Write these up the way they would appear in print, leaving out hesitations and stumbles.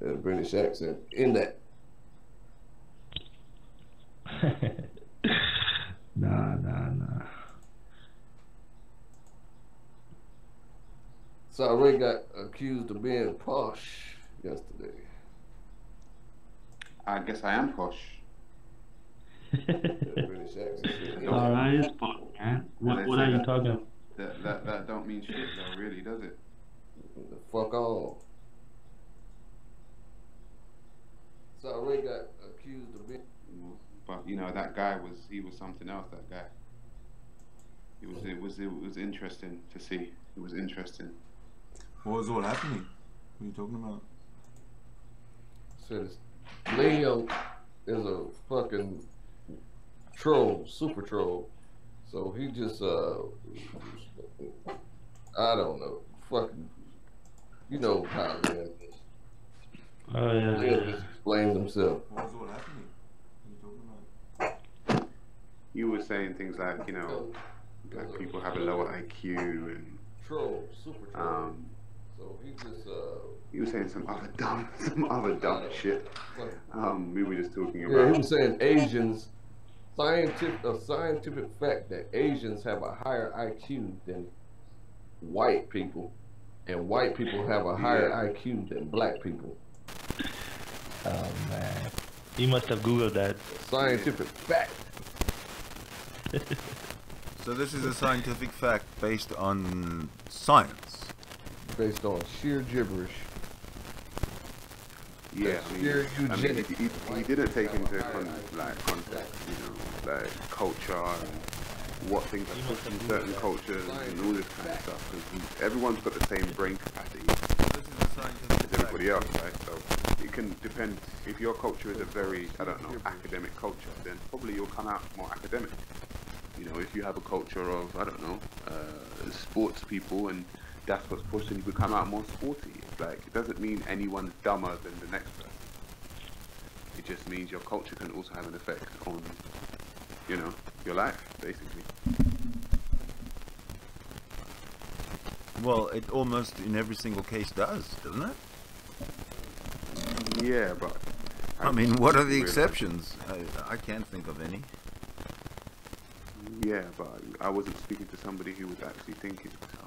a British accent in that. Nah. So Ray got accused of being posh yesterday. I guess I am posh. British accent. Alright, it's posh, man. What are you talking about? That don't mean shit though, really, does it? The fuck all. So Ray got accused of being. But you know, that guy was something else. That guy. It was interesting to see. It was interesting. What was all happening? What are you talking about? Said Liam is a fucking troll, super troll. So he just I don't know, fucking, you know how it is. Oh yeah. Liam just explains himself. What was all happening? What are you talking about? You were saying things like, you know, black people have a lower IQ and troll, super troll. So he just you were saying some other dumb shit. We were just talking about. Yeah, he was saying Asians, a scientific fact that Asians have a higher IQ than white people, and white people have a higher IQ than black people. Oh man, you must have Googled that. Scientific fact. So this is a scientific fact based on science. Based on sheer gibberish. Yeah, he didn't take into context, you know, like culture and what things are pushed in certain cultures and all this kind of stuff. Because everyone's got the same brain capacity as everybody else, right? So it can depend. If your culture is a very, I don't know, academic culture, then probably you'll come out more academic. You know, if you have a culture of, I don't know, sports people and that's what's pushed, and you become out more sporty. It's like, it doesn't mean anyone's dumber than the next person. It just means your culture can also have an effect on, you know, your life, basically. Well, it almost in every single case does, doesn't it? Yeah, but... I mean, what are the exceptions? I can't think of any. Yeah, but I wasn't speaking to somebody who was actually thinking, so...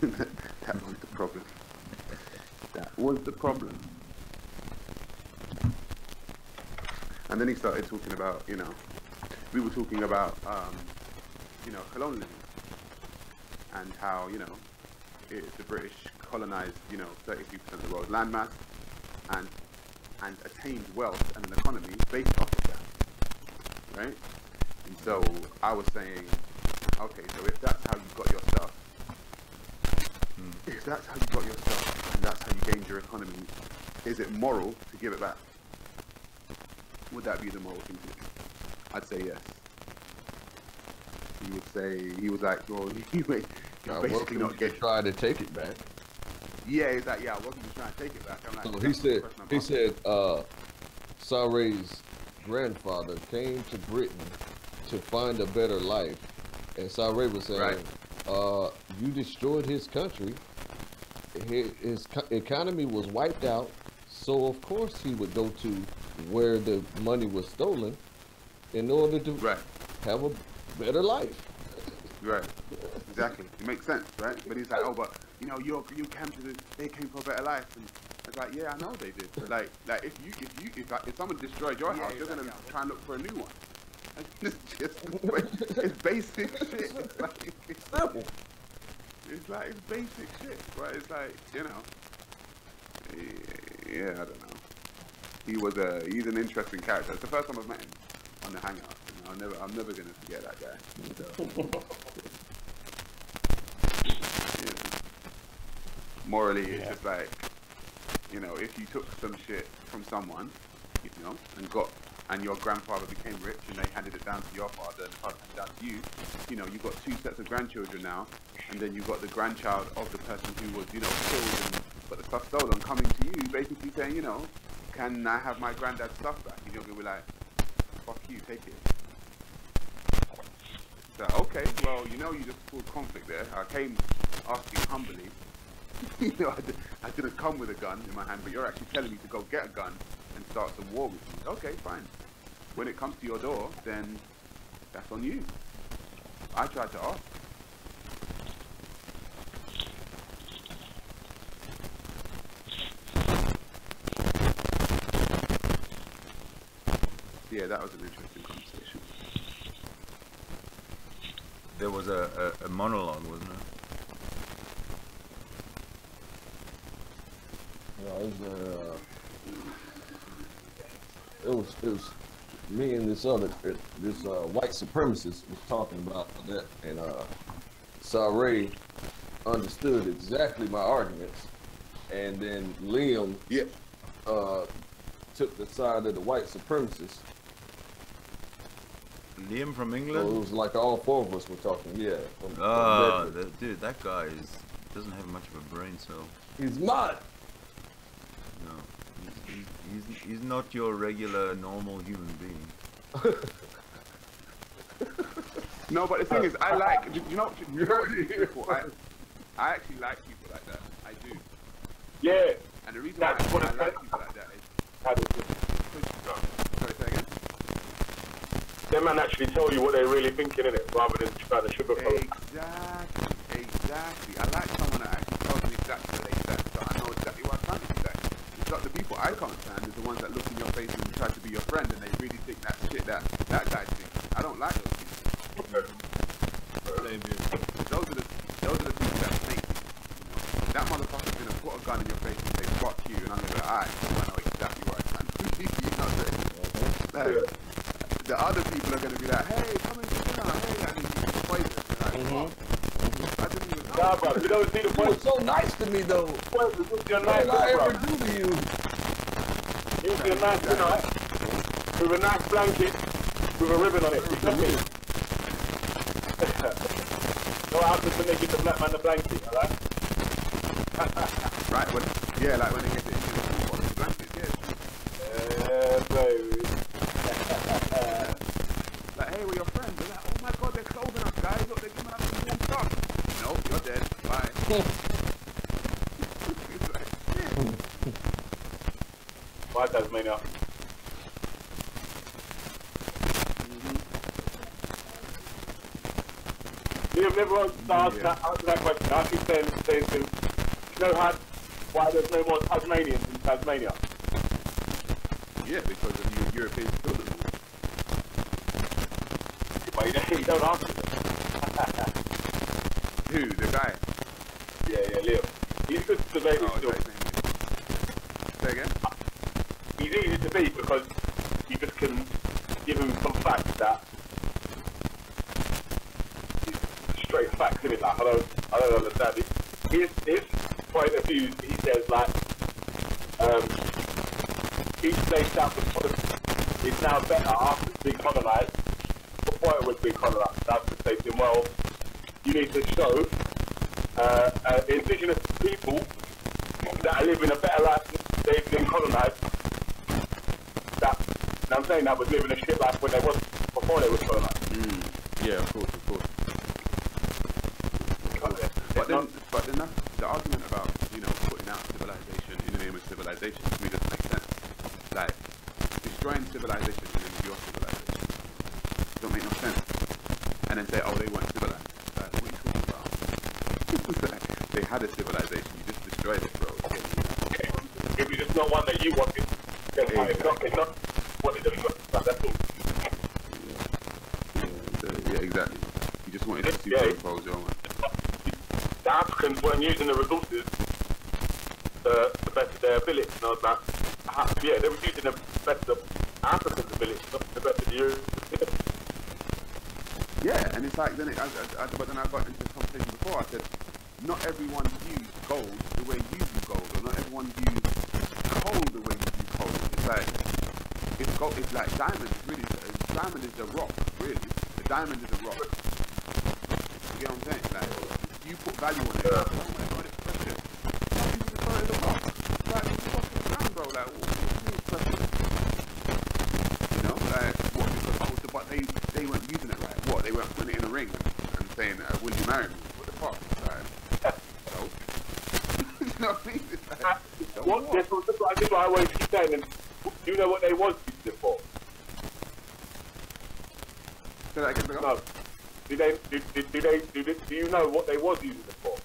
That was the problem. That was the problem. And then he started talking about, you know, we were talking about, you know, colonialism and how, you know, the British colonized, you know, 33% of the world's landmass and attained wealth and an economy based off of that, right? And so I was saying, okay, so if that's how you got your stuff, if that's how you got your stuff and that's how you gained your economy, is it moral to give it back? Would that be the moral thing to do? I'd say yes. He would say, he was like, well, you're basically not getting... try to take it back. Yeah, he's like, yeah, I wasn't just trying to take it back. I'm like, so he said, Saray's grandfather came to Britain to find a better life. And Saray was saying, right. You destroyed his country. His economy was wiped out, so of course he would go to where the money was stolen in order to have a better life. Right, exactly. It makes sense, right? But he's like, oh, but you know, they came for a better life, and it's like, yeah, I know they did. But like if someone destroyed your house, you're gonna try and look for a new one. It's basic shit. It's like, it's simple. It's like, it's basic shit, right? It's like, you know, yeah, I don't know. He's an interesting character. It's the first time I've met him on the hangout. You know, I'm never gonna forget that guy. So, yeah. Morally, it's just like, you know, if you took some shit from someone, you know, and your grandfather became rich and they handed it down to your father and the father handed it down to you, you know, you've got two sets of grandchildren now, and then you've got the grandchild of the person who was, you know, killed and got the stuff stolen coming to you, basically saying, you know, can I have my granddad's stuff back? And you're going to be like, fuck you, take it. So, okay, well, you know, you just caused conflict there. I came asking humbly, You know, I didn't come with a gun in my hand, but you're actually telling me to go get a gun and start some war with me. Okay, fine. When it comes to your door, then that's on you. I tried to ask. Yeah, that was an interesting conversation. There was a monologue, wasn't there? It was me and this white supremacist was talking about that, and Saray understood exactly my arguments, and then Liam took the side of the white supremacist. Liam from So England? it was like all four of us were talking, yeah. Dude, that guy doesn't have much of a brain cell. He's mad. No, he's not your regular normal human being. No, but the thing is, I like, you know, I actually like people like that. I do. Yeah. And the reason why I like people like that is, sorry, say again? Them man actually tell you what they're really thinking in it, rather than trying to sugarcoat. Exactly. I like someone that actually tells me exactly what they said, so I know exactly what I'm trying to say. It's like the people I can't stand is the ones that look in your face and try to be your friend, and they really think that shit that guy thinks. I don't like those people. Those are the people that snake. That motherfucker's gonna put a gun in your face and say fuck you, and I'm gonna be like, alright, I know exactly what I can. You know what I'm saying? The other people are gonna be like, hey, come into dinner, hey, and you poison. Like, I didn't even know. Nah, bro, you don't see the You point. were so nice to me, though. What did What did I ever do to you? It would be a nice dinner, with a nice blanket, with a ribbon on it. You know me? No, what happens when they give the black man the blanket, alright? Right, when they get the blanket, Yeah, baby. like, hey, we're your friends. They're like, oh my god, they're clothing us, guys. Look, they're giving us some warm stuff. Nope, you're dead. Bye. It's like, Why Tasmania? You've never answered that question. I keep saying to him, you know why there's no more Tasmanians in Tasmania? yeah, because of you Europeans building them. But you don't answer them. Who? The guy? Yeah, Leo. He's good to debate still. Say again? He's easy to beat because you just can give him some facts that straight facts in it. Like, I don't understand it. His point of view, he says like each place that was is now better after it's been colonised. Before it was being colonised, that's the same thing. Well, you need to show indigenous people that are living a better life since they've been colonised. That, and I'm saying that was living a shit life when they was before they was colonised. Yeah, of course. But then that's the argument about, you know, putting out civilization in the name of civilization to me doesn't make sense. Like, destroying civilization in the name of your civilization don't make no sense. And then say, oh, they weren't civilized. Like, what are you talking about? They had a civilization, you just destroyed it, bro. If it's just not one that you wanted, then it's not what it does. That's all. Yeah, exactly. You just wanted to superimpose your one. The Africans weren't using the resources to better their ability. And I was like, yeah, they were using the best of Africans' ability, not the best of the Europeans. Yeah, and it's like, but then I got into this conversation before, I said, not everyone views gold the way you view gold, or not everyone views coal the way you view coal. It's like, it's like diamond is the rock, really. The diamond is the rock. You get what I'm saying? Like, you put value on it. Oh my god, it's precious. How can you destroy it as a rock? Like, it's fucking ground, bro. Like, what's precious? You know, like, what? But they weren't using it right. What? They weren't putting it in a ring and saying, will you marry me? What the fuck? Like, no. what I mean? It's like, That's what I always keep saying. And do you know what they was using it for? Say that again, No. Do you know what they was using it for?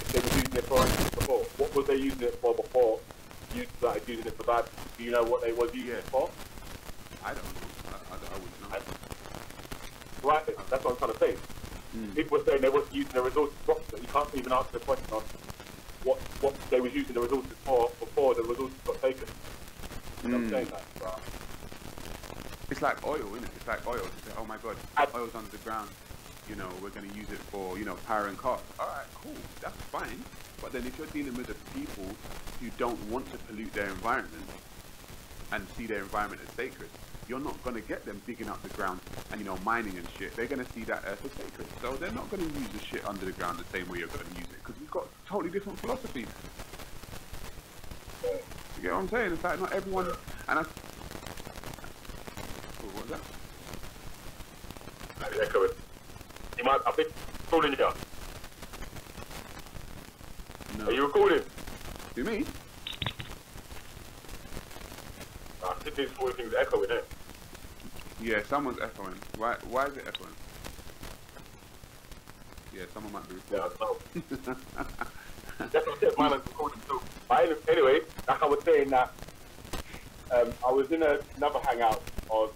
If they were using it for anything before, what was they using it for before you started using it for that? Do you know what they was using it for? I don't know. I wouldn't know. Right, that's what I'm trying to say. People were saying they wasn't using the resources properly. You can't even answer the question on what they was using the resources for before the resources got taken. You know what I'm saying that? Right. It's like oil, isn't it? It's like oil. You say, oh my God, oil's under the ground. You know, we're going to use it for, you know, power and cars. All right, cool. That's fine. But then if you're dealing with the people who don't want to pollute their environment and see their environment as sacred, you're not going to get them digging up the ground and, you know, mining and shit. They're going to see that earth as sacred. So they're not going to use the shit under the ground the same way you're going to use it, because we've got totally different philosophies. You get what I'm saying? It's like not everyone... And I... Oh, what was that? Maybe echoing. You might, I think, calling you. No. Are you recording? You mean? I think these four things are echoing, eh? Yeah, someone's echoing. Why is it echoing? Yeah, someone might be recording. Yeah, I know. That's what I said, mine is recording too. Anyway, like I was saying that, I was in another hangout on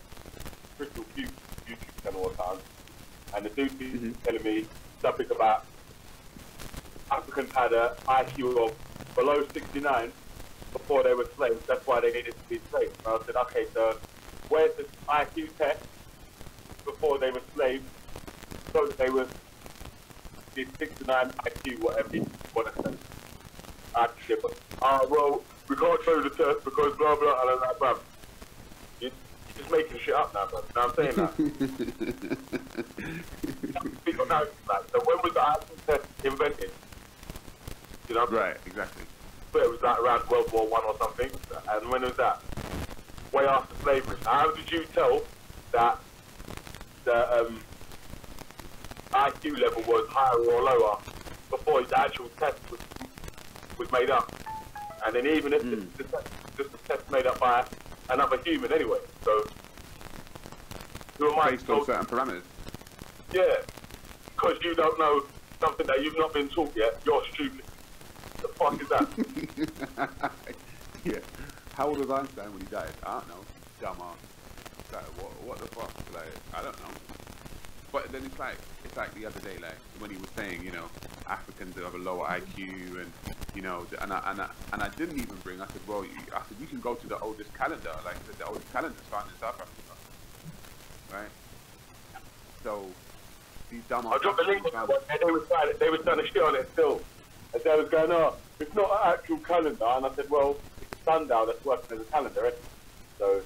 Crystal Cube YouTube channel one time, and the dude was telling me something about Africans had an IQ of below 69 before they were slaves. That's why they needed to be slaves. And I said, okay, so where's the IQ test before they were slaves so that they were the 69 IQ, whatever you want to say? I said, well, we can't show the test because blah, blah, and I'm like, bruv, you're just making shit up now, bruv. Now I'm saying that. People know, like, so when was the IQ test invented? You know, right, exactly. But it was like around World War I or something. And when was that? Way after slavery. How did you tell that the IQ level was higher or lower before the actual test was made up? And then even if the test made up by another human anyway. So who am I? Based on certain parameters. Yeah. Because you don't know something that you've not been taught yet, you're stupid. The fuck is that? Yeah. How old was Einstein when he died? I don't know. Dumbass. Like, what the fuck? Like, I don't know. But then it's like the other day, like when he was saying, you know, Africans have a lower IQ, and you know, and I didn't even bring. I said, well, you can go to the oldest calendar. Like the oldest calendar is found in South Africa, right? So these dumb. I dropped the link. They were trying to shit on it still. And they was going, oh, it's not an actual calendar. And I said, well, it's a sundial that's working as a calendar, isn't it? So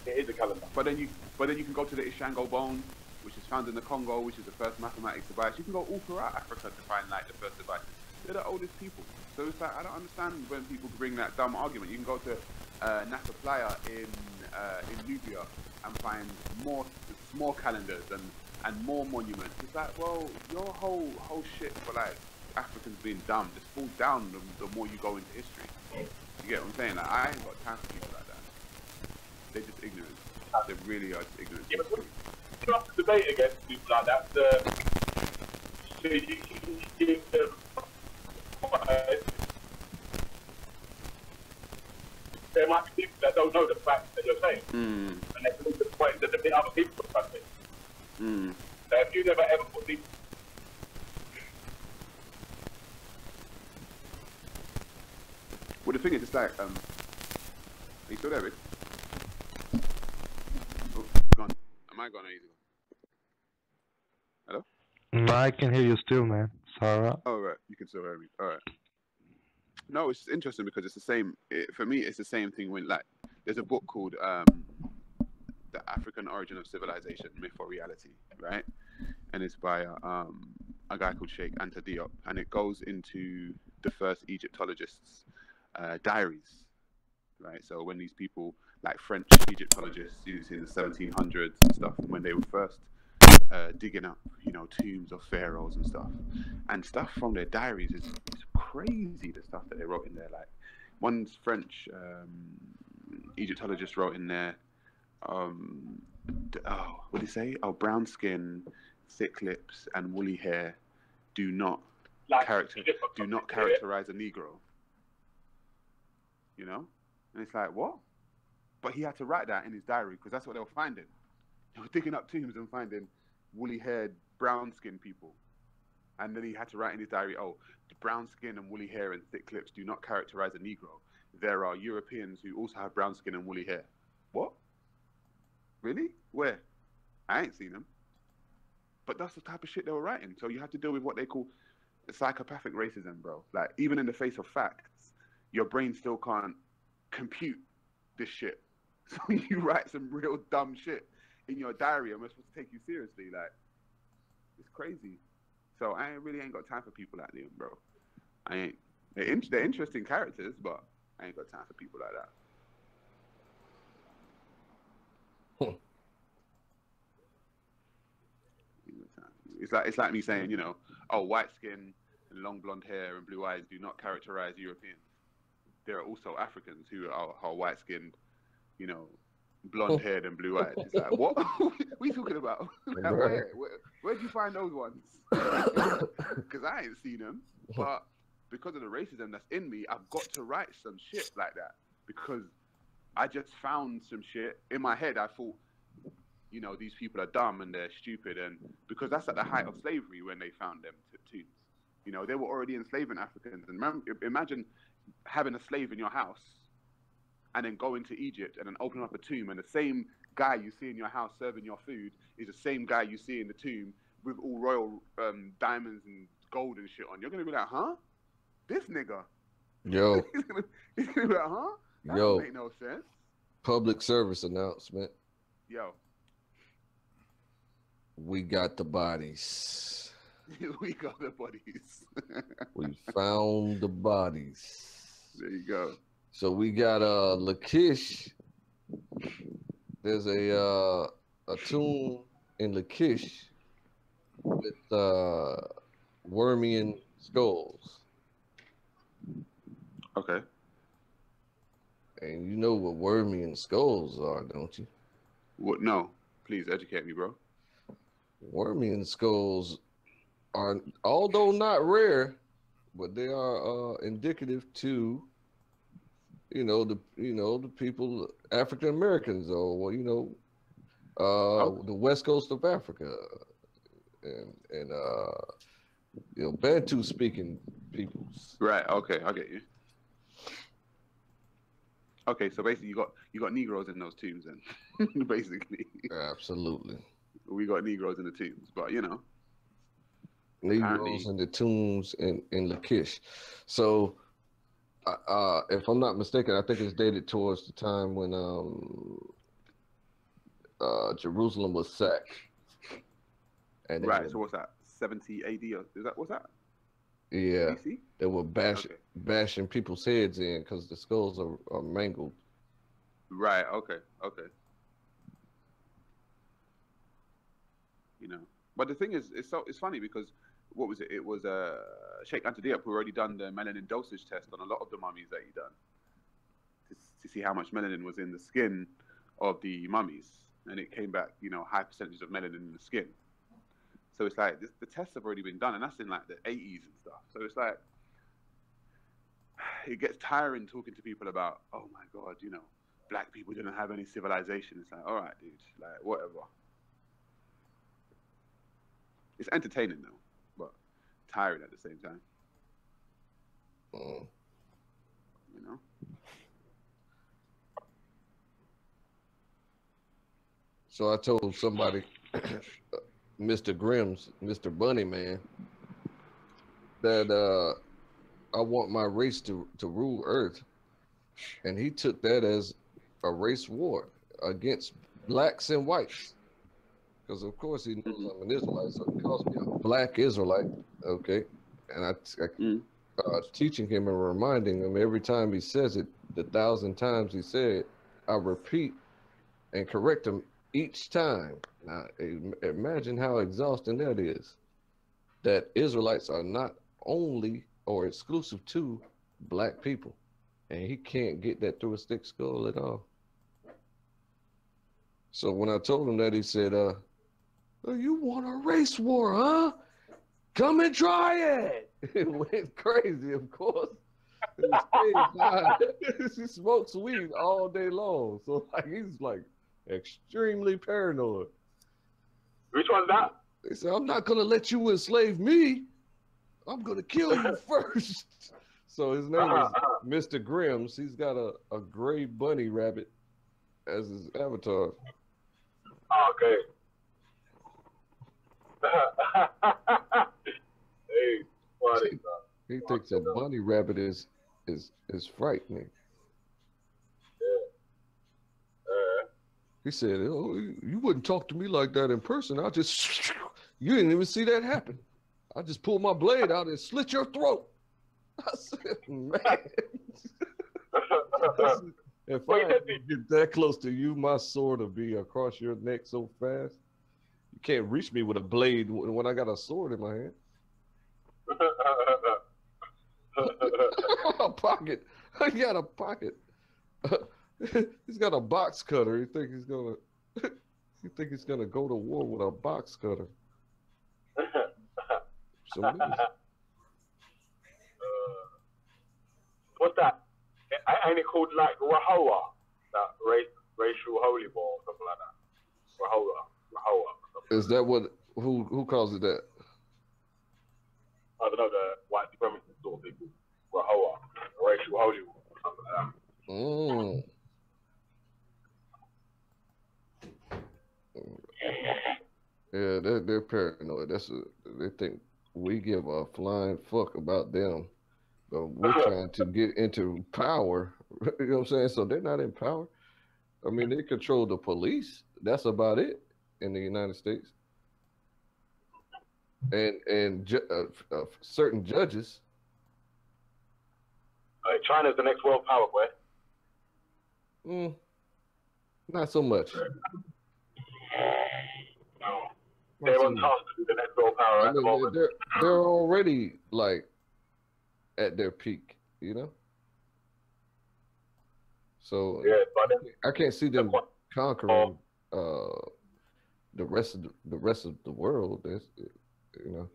it is a calendar. But then you can go to the Ishango bone, which is found in the Congo, which is the first mathematics device. You can go all throughout Africa to find like the first devices. They're the oldest people. So it's like, I don't understand when people bring that dumb argument. You can go to Nasa Playa in Nubia and find more small calendars and more monuments. It's like, well, your whole shit for like Africans being dumb just falls down the more you go into history. You get what I'm saying? Like, I ain't got time for people like that. They're just ignorant. They really are just ignorant. Yeah, but you have to debate against people like that. So you can give them there might be people that don't know the facts that you're saying. And they believe the point that the other people are saying. So if you never ever put these... Well, the thing is, it's like, are you still there, Rick? Oh, gone. Am I gone or easy? Hello? No, I can hear you still, man. Sorry. Oh, right. You can still hear me. All right. No, it's interesting because it's the same. For me, it's the same thing when, like, there's a book called The African Origin of Civilization, Myth or Reality, right? And it's by a guy called Sheikh Anta Diop, and it goes into the first Egyptologists' diaries, right? So when these people, like French Egyptologists, in the 1700s and stuff, when they were first digging up, you know, tombs of pharaohs and stuff from their diaries is crazy. The stuff that they wrote in there, like one French Egyptologist wrote in there, what did he say? Oh, brown skin, thick lips, and woolly hair do not characterize a Negro. You know, and it's like, what? But he had to write that in his diary because that's what they were finding. They were digging up tombs and finding woolly-haired, brown-skinned people. And then he had to write in his diary, oh, the brown skin and woolly hair and thick lips do not characterize a Negro. There are Europeans who also have brown skin and woolly hair. What? Really? Where? I ain't seen them. But that's the type of shit they were writing. So you have to deal with what they call psychopathic racism, bro. Like, even in the face of facts, your brain still can't compute this shit. So you write some real dumb shit in your diary and we're supposed to take you seriously. Like, it's crazy. So I really ain't got time for people like them, bro. I ain't. They're interesting characters, but I ain't got time for people like that. It's like me saying, you know, oh, white skin and long blonde hair and blue eyes do not characterize Europeans. There are also Africans who are white skinned, you know, blonde haired and blue eyed. It's like, what? What are you talking about? Like, where'd you find those ones? Because I ain't seen them. But because of the racism that's in me, I've got to write some shit like that because I just found some shit in my head. I thought, you know, these people are dumb and they're stupid, and because that's at the height of slavery when they found them tombs. You know, they were already enslaving Africans. And imagine having a slave in your house and then going to Egypt and then opening up a tomb and the same guy you see in your house serving your food is the same guy you see in the tomb with all royal diamonds and gold and shit on. You're going to be like, huh? This nigga? Yo. He's gonna be like, huh? That don't make no sense. Public service announcement. Yo. We got the bodies. We got the bodies. We found the bodies. There you go. So we got Lachish. There's a tomb in Lachish with Wormian skulls. Okay. And you know what Wormian skulls are, don't you? What? No. Please educate me, bro. Wormian skulls are, although not rare, but they are indicative to, the people, African Americans, or the West Coast of Africa, and Bantu speaking peoples. Right. Okay, I get you. Okay, so basically you got Negroes in those tombs, then basically. Absolutely. We got Negroes in the tombs, but Negroes apparently in the tombs in Lachish. So, if I'm not mistaken, I think it's dated towards the time when Jerusalem was sacked. And right. So what's that? 70 AD? Or is that what's that? Yeah. BC? They were bashing people's heads in because the skulls are mangled. Right. Okay. But the thing is, it's funny because what was it? It was Sheikh Anta Diop who already done the melanin dosage test on a lot of the mummies that he done to see how much melanin was in the skin of the mummies, and it came back, high percentage of melanin in the skin. So it's like the tests have already been done, and that's in like the 80s and stuff. So it's like it gets tiring talking to people about, oh my God, black people didn't have any civilization. It's like, all right, dude, like whatever. It's entertaining though, but tiring at the same time. So I told somebody, Mr. Grimm's, Mr. Bunny Man, that I want my race to rule Earth. And he took that as a race war against blacks and whites. Because of course he knows I'm an Israelite, so he calls me a black Israelite. Okay. And I teaching him and reminding him every time he says it, the 1,000 times he said it, I repeat and correct him each time. Now, imagine how exhausting that is. That Israelites are not only or exclusive to black people, and he can't get that through a thick skull at all. So when I told him that, he said, "Oh, you want a race war, huh? Come and try it." It went crazy, of course. He smokes weed all day long, so like he's like extremely paranoid. Which one's that? They said, "I'm not gonna let you enslave me. I'm gonna kill you first." So his name is Mr. Grims. He's got a gray bunny rabbit as his avatar. Okay. Hey, funny. He thinks a bunny rabbit is frightening. He said, "Oh, you wouldn't talk to me like that in person. I just, you didn't even see that happen. I just pulled my blade out and slit your throat." I said, "Man, if I get that close to you, my sword will be across your neck so fast. You can't reach me with a blade when I got a sword in my hand." A pocket. I got a pocket. He's got a box cutter. You think he's gonna go to war with a box cutter? So what's that? Ain't it called like Rahowa? That racial holy war or something like that. Rahowa. is that what? Who calls it that? I don't know, the white supremacist sort of people. Rahowa, racial holy war, something like that. Mm. Yeah, they're paranoid. They think we give a flying fuck about them, but we're trying to get into power. You know what I'm saying? So they're not in power. I mean, they control the police. That's about it in the United States. And certain judges. China's the next world power, boy. Not so much. No. They're on task to be the next world power at the moment. They're already like at their peak, you know. So yeah, but I can't see them conquering the rest of the world. That's, you know.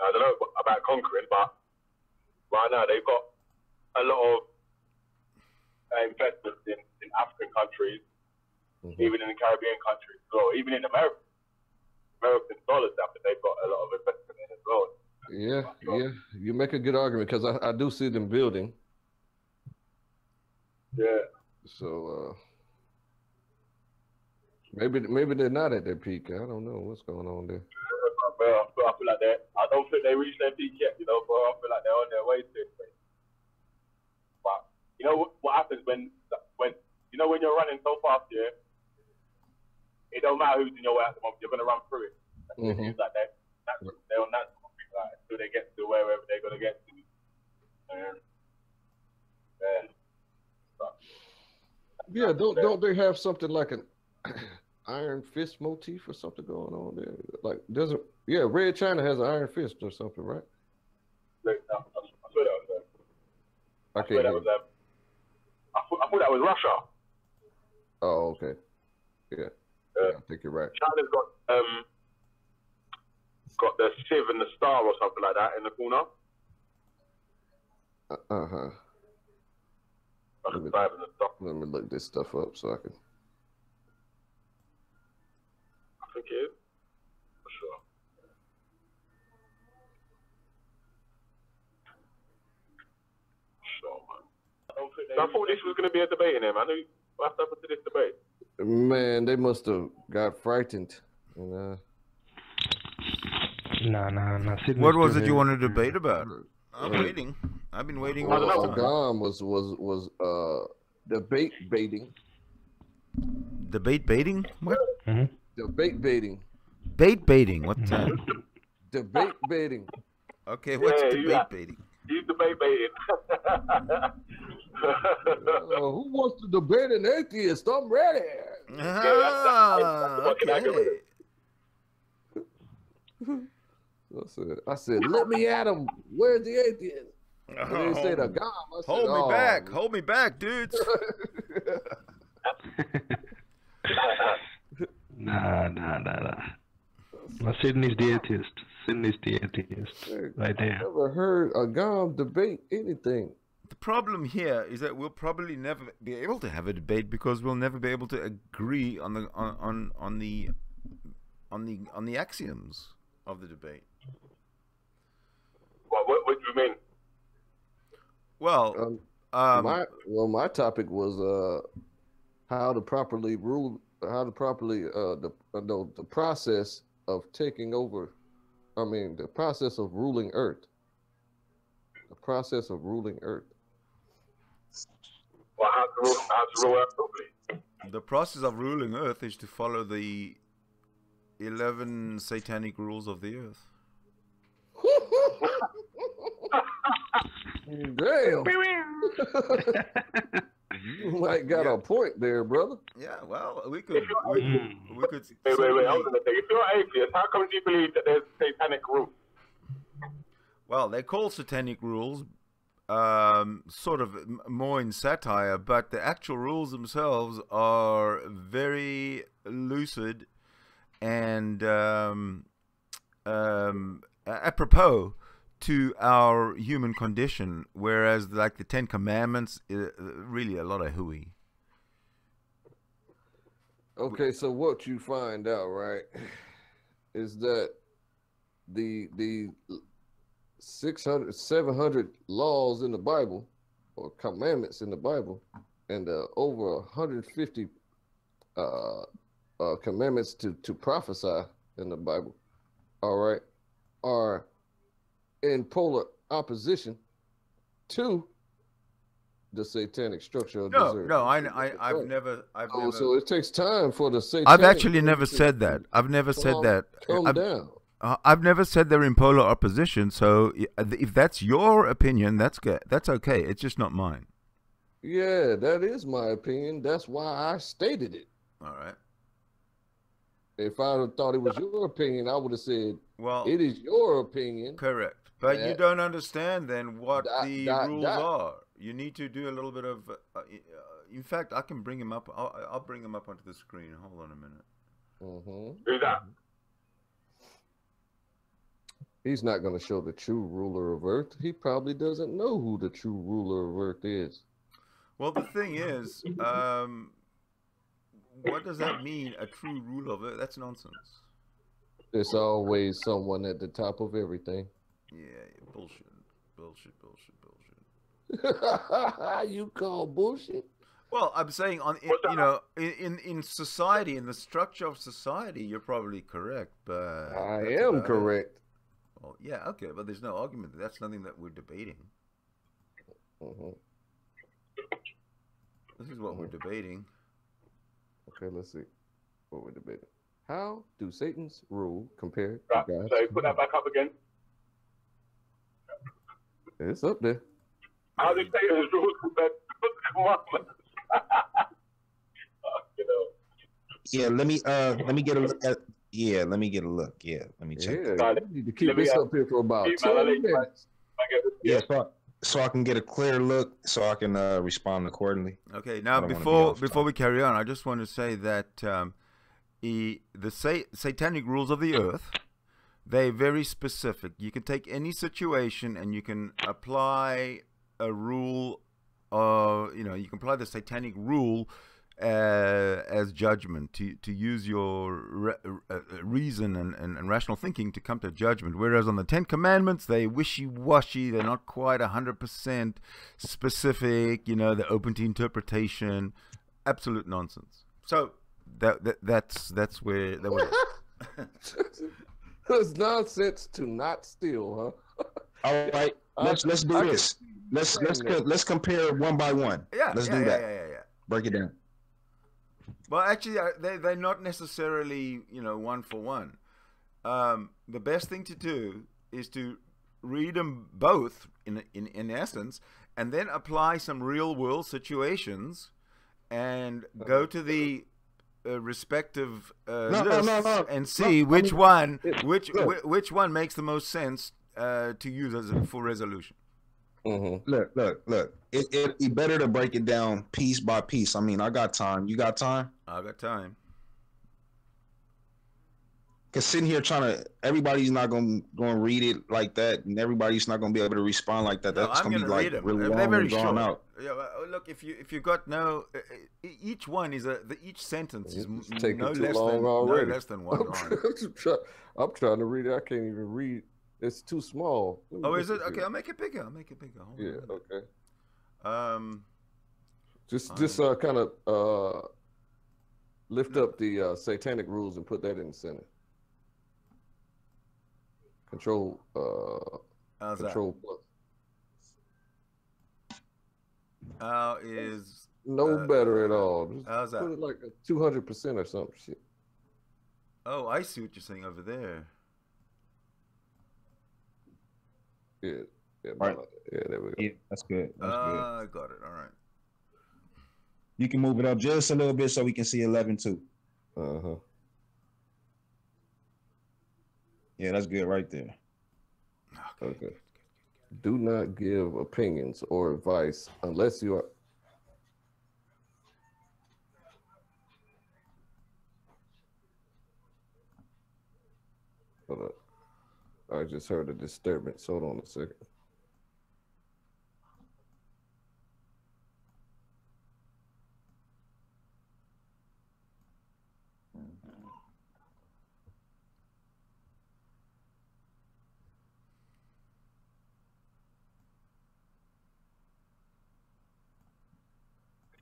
I don't know about conquering, but right now they've got a lot of investments in African countries, even in the Caribbean countries, so even in American dollars, they've got a lot of investment in as well. Yeah, you make a good argument because I do see them building. Yeah. So maybe they're not at their peak. I don't know what's going on there. I feel like I don't think they reached their peak yet, you know, but I feel like they're on their way to it. But you know what happens when you know when you're running so fast here, it don't matter who's in your way at the moment, you're gonna run through it. It's like they're on that like until they get to wherever they're gonna get to. Yeah, don't they have something like an iron fist motif or something going on there? Like Red China has an iron fist or something, right? I swear that was them. I can't hear. I thought that was Russia. Oh, okay. Yeah, I think you're right. China's got the Civ and the star or something like that in the corner. Let me look this stuff up so I can. I think it is. For sure. Man. I thought this was going to be a debate in there, man. What happened to this debate? Man, they must have got frightened. Nah. What was it you wanted to debate about? I'm waiting. I've been waiting. Saddam was debate baiting. Debate baiting? What? Debate baiting. Bait baiting. What's that? Debate baiting. Okay, what's debate baiting? He's debate baiting. Who wants to debate an atheist? I'm ready. Okay. I said, let me at him. Where's the atheist? And they said, a gum. I said, Hold me back. Hold me back, dudes. Nah. Well, Sydney's the atheist. Sydney's the atheist. Right there. I've never heard a gum debate anything. The problem here is that we'll probably never be able to have a debate because we'll never be able to agree on the axioms of the debate. What do you mean? Well, my topic was how to properly rule, the process of taking over. I mean, the process of ruling Earth. The process of ruling Earth. Well, how to rule Earth properly? The process of ruling Earth is to follow the 11 satanic rules of the Earth. Damn. You might got a point there, brother. Yeah, well, we could. Wait. I was gonna say, if you're atheist, how come you believe that there's satanic rules? Well, they're called satanic rules, sort of more in satire, but the actual rules themselves are very lucid and apropos to our human condition, whereas like the 10 Commandments, really a lot of hooey. Okay, so what you find out, right, is that the 600, 700 laws in the Bible, or commandments in the Bible, and over 150 commandments to prophesy in the Bible, all right, are in polar opposition to the satanic structure of desert. No, I've never. So it takes time for the satanic. I've actually never said that. I've never said that. Calm down. I've never said they're in polar opposition. So if that's your opinion, that's good. That's okay. It's just not mine. Yeah, that is my opinion. That's why I stated it. All right. If I had thought it was your opinion, I would have said, well, it is your opinion. Correct. But you don't understand then what the rules are. You need to do a little bit of... in fact, I can bring him up. I'll bring him up onto the screen. Hold on a minute. Who's that? He's not going to show the true ruler of Earth. He probably doesn't know who the true ruler of Earth is. Well, the thing is, what does that mean, a true ruler of Earth? That's nonsense. There's always someone at the top of everything. Yeah, bullshit. You call bullshit? Well, I'm saying in society, in the structure of society, you're probably correct, but I am correct. Well, yeah, okay, but there's no argument. That's nothing that we're debating. This is what we're debating. Okay, let's see what we're debating. How do Satan's rule compare to God's? So put that back up again. It's up there. How do Satan's rules compare to God's? Yeah, let me get a look at. Yeah, let me get a look. Yeah, let me check. Yeah, you need to keep this up here for about 10 minutes. Yeah, so I can get a clear look, so I can respond accordingly. Okay, now before we carry on, I just want to say that the satanic rules of the earth, they're very specific. You can take any situation and you can apply a rule, you can apply the satanic rule as judgment, to use your reason and rational thinking to come to judgment. Whereas on the 10 Commandments, they wishy-washy, they're not quite 100% specific, they're open to interpretation. Absolute nonsense. So that's where that was. It's nonsense to not steal, huh? All right, let's do this. Let's compare one by one. Yeah, let's do that. Yeah. Break it down. Well, actually, they're not necessarily, one for one. The best thing to do is to read them both in essence, and then apply some real world situations, and go to the respective No, lists and see which one makes the most sense to use for resolution. Look. It'd be better to break it down piece by piece. I mean, I got time. You got time? I got time. Because sitting here everybody's not going to read it like that, and everybody's not going to be able to respond like that. That's going to be like really long and drawn out. Yeah, well, look, if you got each one is each sentence is no less than 1 line. I'm trying to read it. I can't even read. It's too small. Oh, is it? Okay, I'll make it bigger. Hold okay. Just kind of lift up the satanic rules and put that in the center. Control plus. How is no better at all? Just how's that? Put it like 200% or some shit. Oh, I see what you're saying over there. Yeah, right. Yeah, there we go. Yeah, that's good. That's good. I got it. All right. You can move it up just a little bit so we can see 11 too. Yeah, that's good right there. Okay. Do not give opinions or advice unless you are. Hold up. I just heard a disturbance. Hold on a second.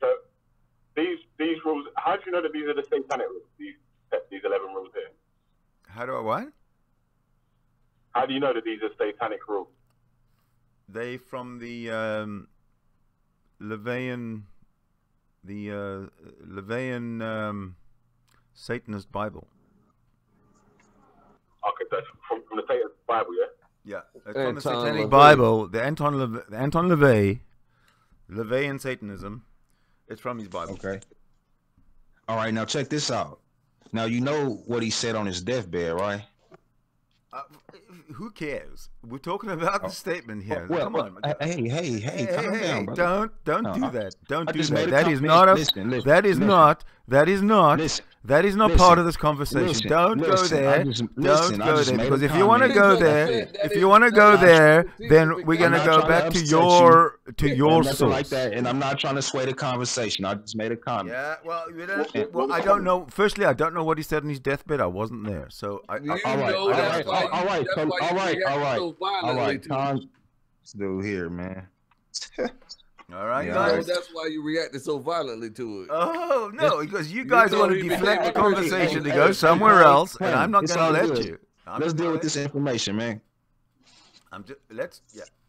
So these rules, how do you know that these are the satanic rules? These 11 rules here. How do I what? How do you know that these are satanic rules? They from the Levian, Satanist Bible. Okay, that's from the Satanist Bible, yeah. Yeah, it's from the Satanic Bible. The Anton LaVey, Levian Satanism. It's from his Bible. Okay. All right, now check this out. Now you know what he said on his deathbed, right? Who cares? We're talking about the statement here. Well, come on. Hey, calm down, brother. Don't do that. Don't do that. That is not part of this conversation. Don't go there. Don't go there, because if you want to go there, then we're gonna go back to your source. Like that, and I'm not trying to sway the conversation. I just made a comment. Yeah, well, I don't know. Firstly, I don't know what he said on his deathbed. I wasn't there, so all right. Tom, dude here, man. All right, guys. That's why you reacted so violently to it. Oh no, because you guys want to deflect the conversation to go somewhere else, and I'm not going to let you. Let's deal with this information, man.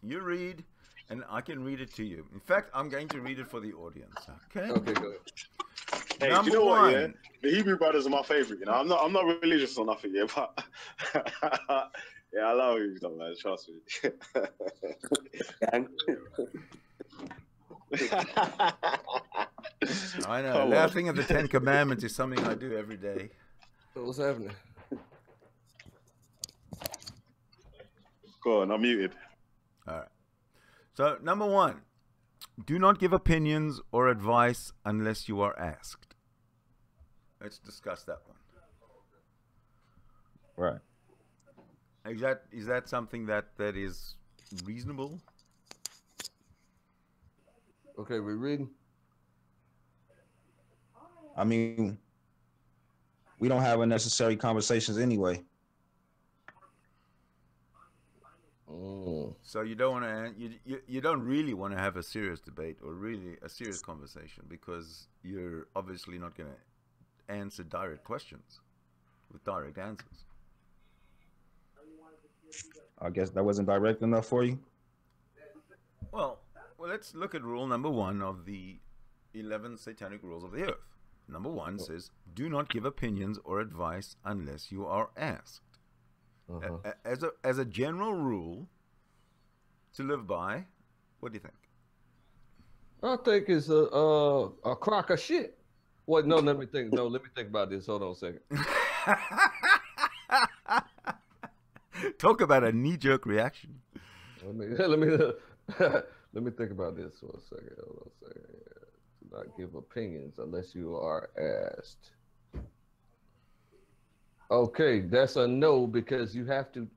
You read, and I can read it to you. In fact, I'm going to read it for the audience. Okay. Okay, go ahead. Hey, you know what? Yeah, the Hebrew brothers are my favorite. You know, I'm not religious or nothing, yeah, but yeah, I love you, man. Trust me. I know. Laughing at the 10 Commandments is something I do every day. What's happening? Go on, I'm muted. All right. So, number 1, do not give opinions or advice unless you are asked. Let's discuss that one. Right. Is that something that is reasonable? Okay, we're reading. I mean, we don't have unnecessary conversations anyway. So you don't want to, you don't really want to have a serious debate or really a serious conversation, because you're obviously not going to answer direct questions with direct answers. I guess that wasn't direct enough for you. Well, let's look at rule number 1 of the 11 satanic rules of the earth. Number 1 says, do not give opinions or advice unless you are asked. As a general rule to live by, what do you think? I think it's a crock of shit. What? No, let me think. No, let me think about this. Hold on a second. Talk about a knee-jerk reaction. Let me think about this for a second. Hold on a second. Do not give opinions unless you are asked. Okay, that's a no, because you have to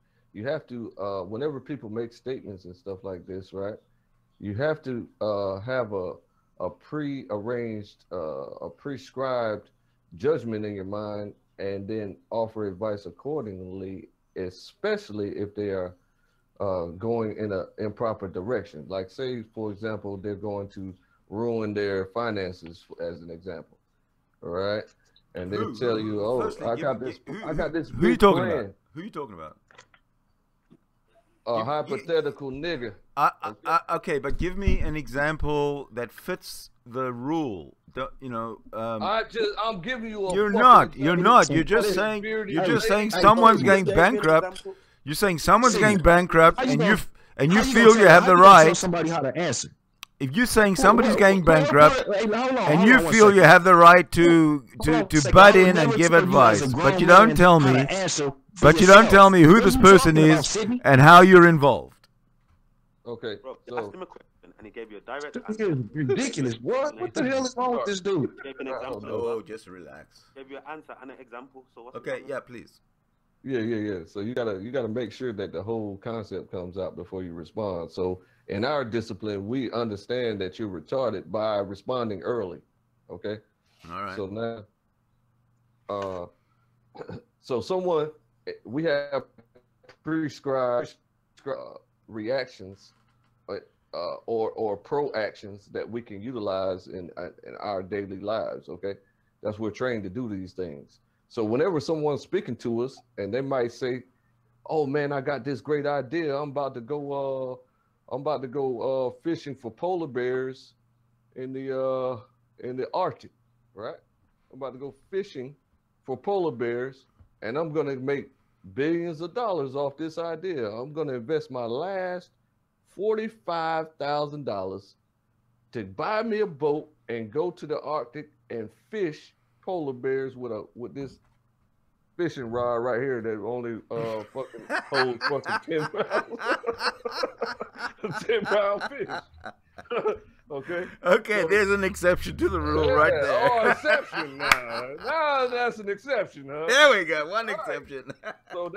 whenever people make statements and stuff like this, right? You have to have a prearranged, a prescribed judgment in your mind, and then offer advice accordingly, especially if they are going in an improper direction. Like, say, for example, they're going to ruin their finances, as an example, all right? And they tell you, "Oh, firstly, I got this who you talking about? Who you talking about? A hypothetical nigga." Okay, but give me an example that fits the rule. I'm giving you a. You're not. You're just saying someone's going bankrupt. You're saying someone's going bankrupt, and you feel you have the right. Somebody how to answer. If you're saying somebody's going bankrupt, and you feel you have the right to butt in and give advice, but you don't tell me. But you don't tell me who this person is and how you're involved. Okay. Bro, you asked him a question and he gave you a direct answer. This is ridiculous. What the hell is wrong with this dude? Gave an example. Oh, just relax. Gave you an answer and an example. So what's okay, yeah, please. Yeah. So you gotta make sure that the whole concept comes out before you respond. So in our discipline, we understand that you're retarded by responding early. Okay. All right. So now, so we have prescribed reactions or pro-actions that we can utilize in our daily lives, okay? That's we're trained to do these things. So whenever someone's speaking to us and they might say, "Oh man, I got this great idea. I'm about to go fishing for polar bears in the Arctic," right? I'm about to go fishing for polar bears, and I'm gonna make billions of dollars off this idea. I'm gonna invest my last $45,000 to buy me a boat and go to the Arctic and fish polar bears with this fishing rod right here that only fucking holds fucking 10 pounds. 10-pound fish. Okay. Okay, so, there's an exception to the rule right there. Oh, exception now. Now that's an exception, huh? There we go. One exception. So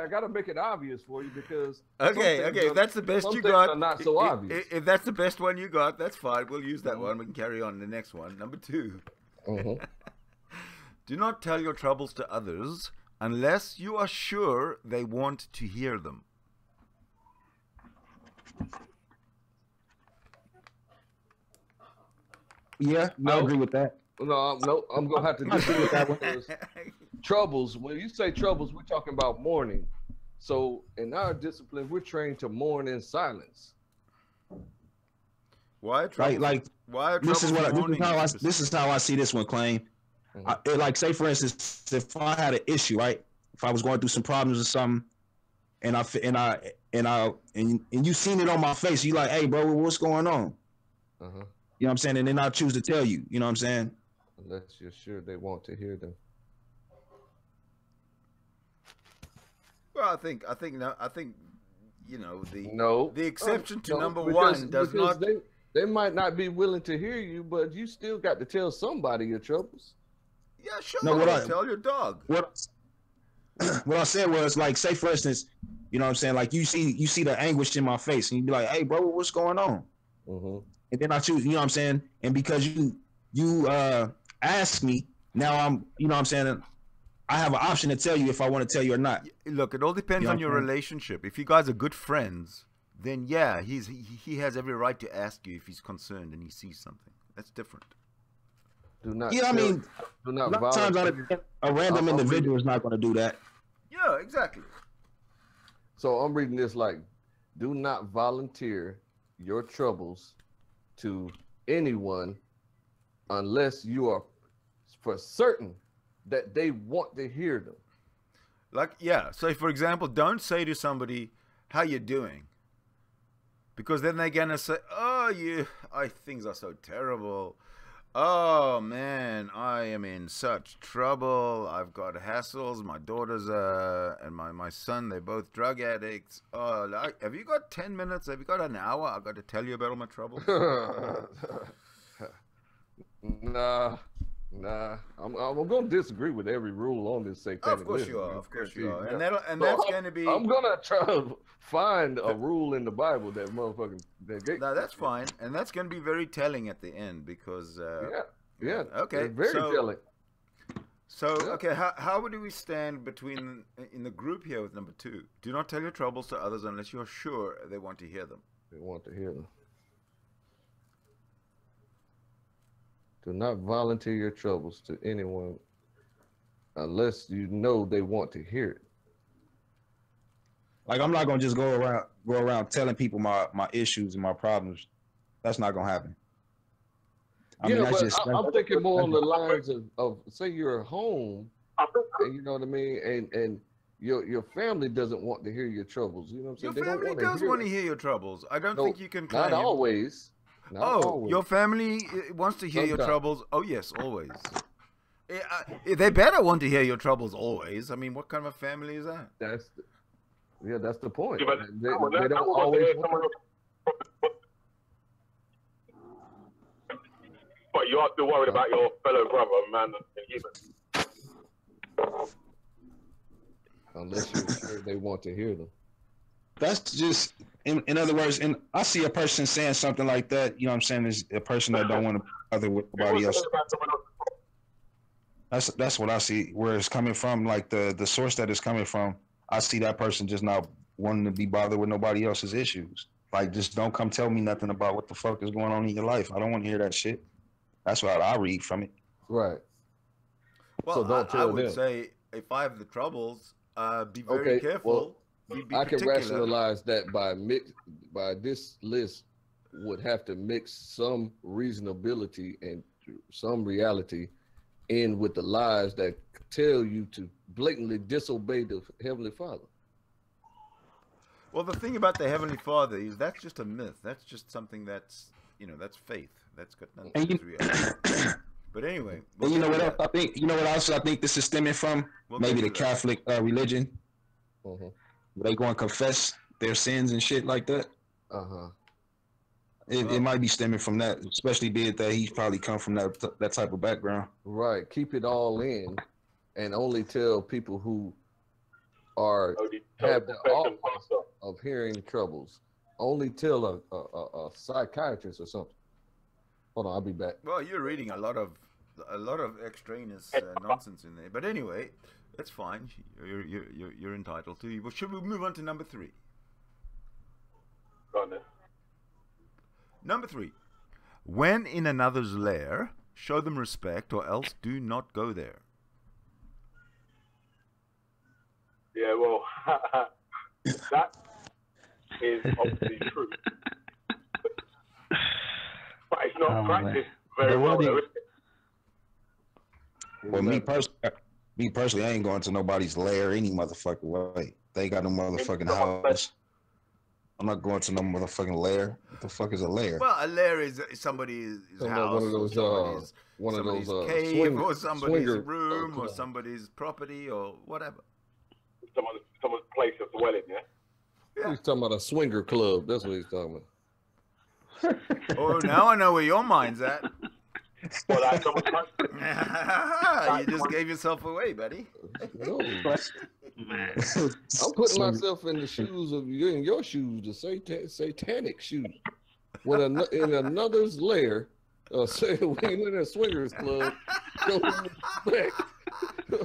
I gotta make it obvious for you, because okay, if that's the best you got, not so obvious. If that's the best one you got, that's fine. We'll use that one. We can carry on to the next one. Number 2. Do not tell your troubles to others unless you are sure they want to hear them. Yeah, I agree with that. No, I'm gonna have to disagree with that one. Troubles. When you say troubles, we're talking about mourning. So in our discipline, we're trained to mourn in silence. Why troubles? Why this is how I see this one, Claim. Like, say for instance, if I had an issue, right? If I was going through some problems or something, and you seen it on my face, you like, "Hey, bro, what's going on?" You know what I'm saying? And then I choose to tell you. You know what I'm saying? Unless you're sure they want to hear them. Well, I think the exception to number one does not. They might not be willing to hear you, but you still got to tell somebody your troubles. Yeah, sure. Tell your dog. What I said was, like, say for instance, you know what I'm saying? Like, you see the anguish in my face, and you be like, "Hey, bro, what's going on?" And then I choose, you know what I'm saying? And because you ask me, now I'm, you know what I'm saying, I have an option to tell you if I want to tell you or not. Look, it all depends on your relationship. If you guys are good friends, then yeah, he has every right to ask you if he's concerned and he sees something. That's different. Do not. Yeah, I mean, a lot of times a random individual is not going to do that. Yeah, exactly. So I'm reading this like, do not volunteer your troubles to anyone unless you are for certain that they want to hear them. Like, yeah. So, for example, don't say to somebody, "How you doing?" Because then they're gonna say, "Oh, things are so terrible. Oh man, I am in such trouble. I've got hassles. My daughters and my son, they're both drug addicts. Oh, have you got 10 minutes? Have you got an hour? I've got to tell you about all my troubles. Nah. I'm going to disagree with every rule on this satanic Of course list. you are. Of course you are. Yeah. And that's going to be. I'm gonna try to find a rule in the Bible that motherfucking No, that's fine, and that's going to be very telling at the end because. Yeah. Okay. Very telling. So okay, how do we stand in the group here with number 2? Do not tell your troubles to others unless you're sure they want to hear them. They want to hear them. Do not volunteer your troubles to anyone unless you know they want to hear it. Like, I'm not gonna just go around telling people my issues and my problems. That's not gonna happen. I'm thinking more on the lines of say you're at home, and you know what I mean, and your family doesn't want to hear your troubles. You know what I'm saying? Your family does want to hear your troubles. I don't think you can claim. Not always. Your family wants to hear your troubles. Oh yes, always. They better want to hear your troubles always. I mean, what kind of a family is that? That's the point. Yeah, they don't always. But you are still worried about your fellow brother, man, and human. Unless you're sure they want to hear them. That's just, in other words, and I see a person saying something like that, you know what I'm saying, is a person that don't want to bother with nobody else. That's what I see, where it's coming from, like the source that it's coming from. I see that person just not wanting to be bothered with nobody else's issues. Like, just don't come tell me nothing about what the fuck is going on in your life. I don't want to hear that shit. That's what I read from it. Right. Well, so don't tell I would them. say if I have the troubles, be very careful. Well, I can rationalize that by this list would have to mix some reasonability and some reality in with the lies that tell you to blatantly disobey the Heavenly Father. Well, the thing about the Heavenly Father is that's just a myth. That's just something that's, that's faith. That's got nothing to do with reality. But anyway. Well, you know what else I think? You know what else I think this is stemming from? Maybe the Catholic religion. Uh-huh. They go and confess their sins and shit like that. Uh-huh. It might be stemming from that, especially being that he's probably come from that type of background. Right. Keep it all in and only tell people who have the office of hearing troubles. Only tell a psychiatrist or something. Hold on, I'll be back. Well, you're reading a lot of extraneous nonsense in there. But anyway, that's fine. You're entitled to. Well, should we move on to number 3? Go on then. Number 3. When in another's lair, show them respect or else do not go there. Yeah, well, that is obviously true. But it's not practiced very well, though, is it? Well, me personally, I ain't going to nobody's lair any motherfucking way. They got no motherfucking house. I'm not going to no motherfucking lair. What the fuck is a lair? Well, a lair is somebody's house, one of those, somebody's cave, or somebody's room, or somebody's property, or whatever. Someone's place of dwelling, yeah? He's talking about a swinger club. That's what he's talking about. Oh, now I know where your mind's at. Well, that's someone's You just gave yourself away, buddy. No. I'm putting myself in the shoes of in your shoes, the satanic shoes. When in another's lair, say when you're in a swingers club, go back.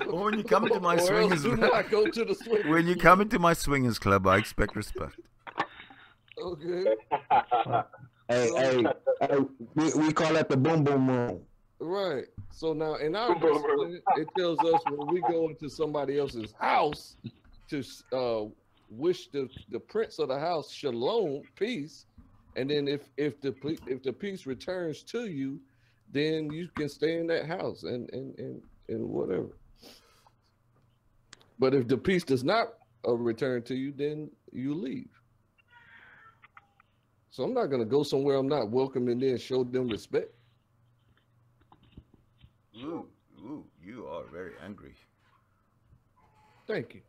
Or when you come into my swingers club, go to the swingers. When you come into my swingers club, I expect respect. Okay. Hey, we call that the boom boom room. Right. So now in our discipline, it tells us when we go into somebody else's house to wish the prince of the house shalom, peace, and then if the peace returns to you, then you can stay in that house and whatever. But if the peace does not return to you, then you leave. So I'm not going to go somewhere I'm not welcome and then show them respect. Ooh, you are very angry. Thank you.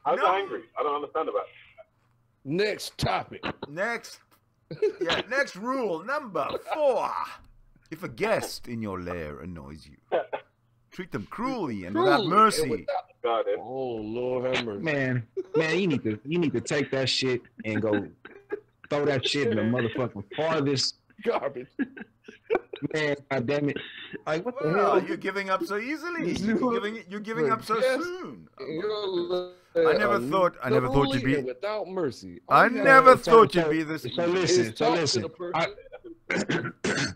I'm not angry. I don't understand about it. Next topic. Next rule, number 4. If a guest in your lair annoys you, treat them cruelly and without mercy. Oh, Lord have mercy. Man, you need to take that shit and go throw that shit in the motherfucking farthest Garbage. man. God damn it! Like what the Well, hell? you're giving up so easily. You're giving up so soon. I never thought you'd be without mercy. I never thought you'd be this. So listen.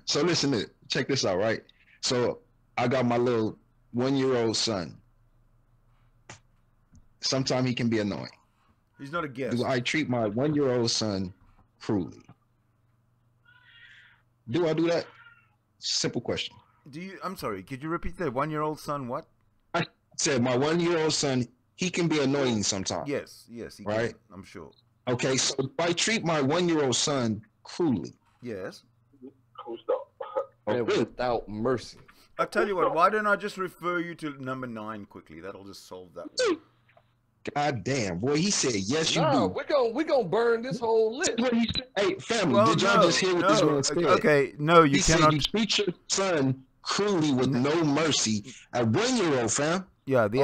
So listen to it. Check this out, right? So I got my little 1-year-old son. Sometimes he can be annoying. He's not a guest. Do I treat my 1-year-old son cruelly? Do I do that? Simple question. I'm sorry, could you repeat that? 1-year-old son what? I said my 1-year-old son, he can be annoying sometimes. Yes, he right? can, I'm sure. Okay, so if I treat my 1-year-old son cruelly. Yes. Cool stuff. And without mercy. I'll tell you what, why don't I just refer you to number 9 quickly? That'll just solve that one. God damn, boy, he said yes you do. We're gonna burn this whole list. Hey, family, did y'all just hear what this man said? Okay, no, you he cannot. Said you treat your son cruelly with no mercy. A 1-year-old, fam. Yeah, the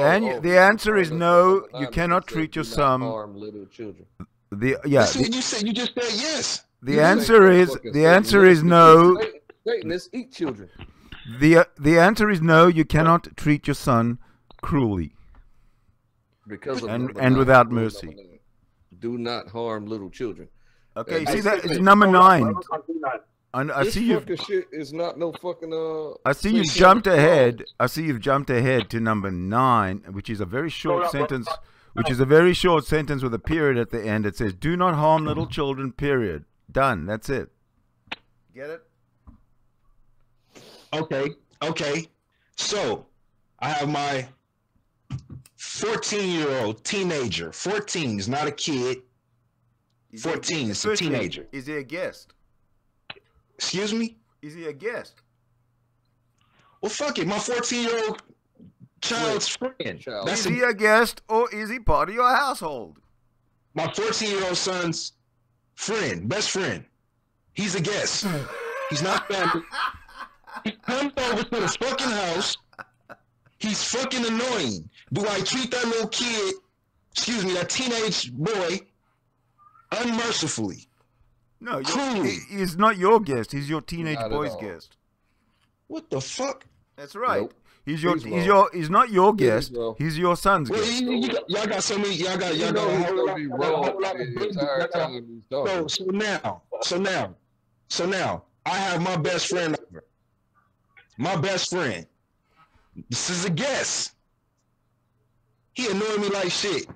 answer is no. You cannot treat your son. Harm little children. That's what you said. You just said yes. The answer is no. Satanists eat children. The answer is no. You cannot treat your son cruelly. Because of and without mercy. Do not harm little children. Okay, see that it's number 9. And I this see you. Shit is not no fucking. I see you've jumped ahead. I see you've jumped ahead to number 9, which is a very short sentence. Which is a very short sentence with a period at the end. It says, "Do not harm little children." Period. Done. That's it. Get it? Okay. So I have my 14-year-old teenager. 14 is not a kid. 14 is a teenager. Is he a guest? Excuse me? Is he a guest? Well, fuck it. My 14-year-old child's friend. Is he a guest or is he part of your household? My 14-year-old son's friend, best friend. He's a guest. He's not family. He comes over to the fucking house. He's fucking annoying. Do I treat that little kid, that teenage boy, unmercifully? No, he's not your guest. He's your teenage boy's guest. What the fuck? That's right. Nope. He's not your guest. He's your son's guest. Y'all got so many. Y'all got be wrong the entire time. So now, I have my best friend over. My best friend. This is a guest. He annoyed me like shit.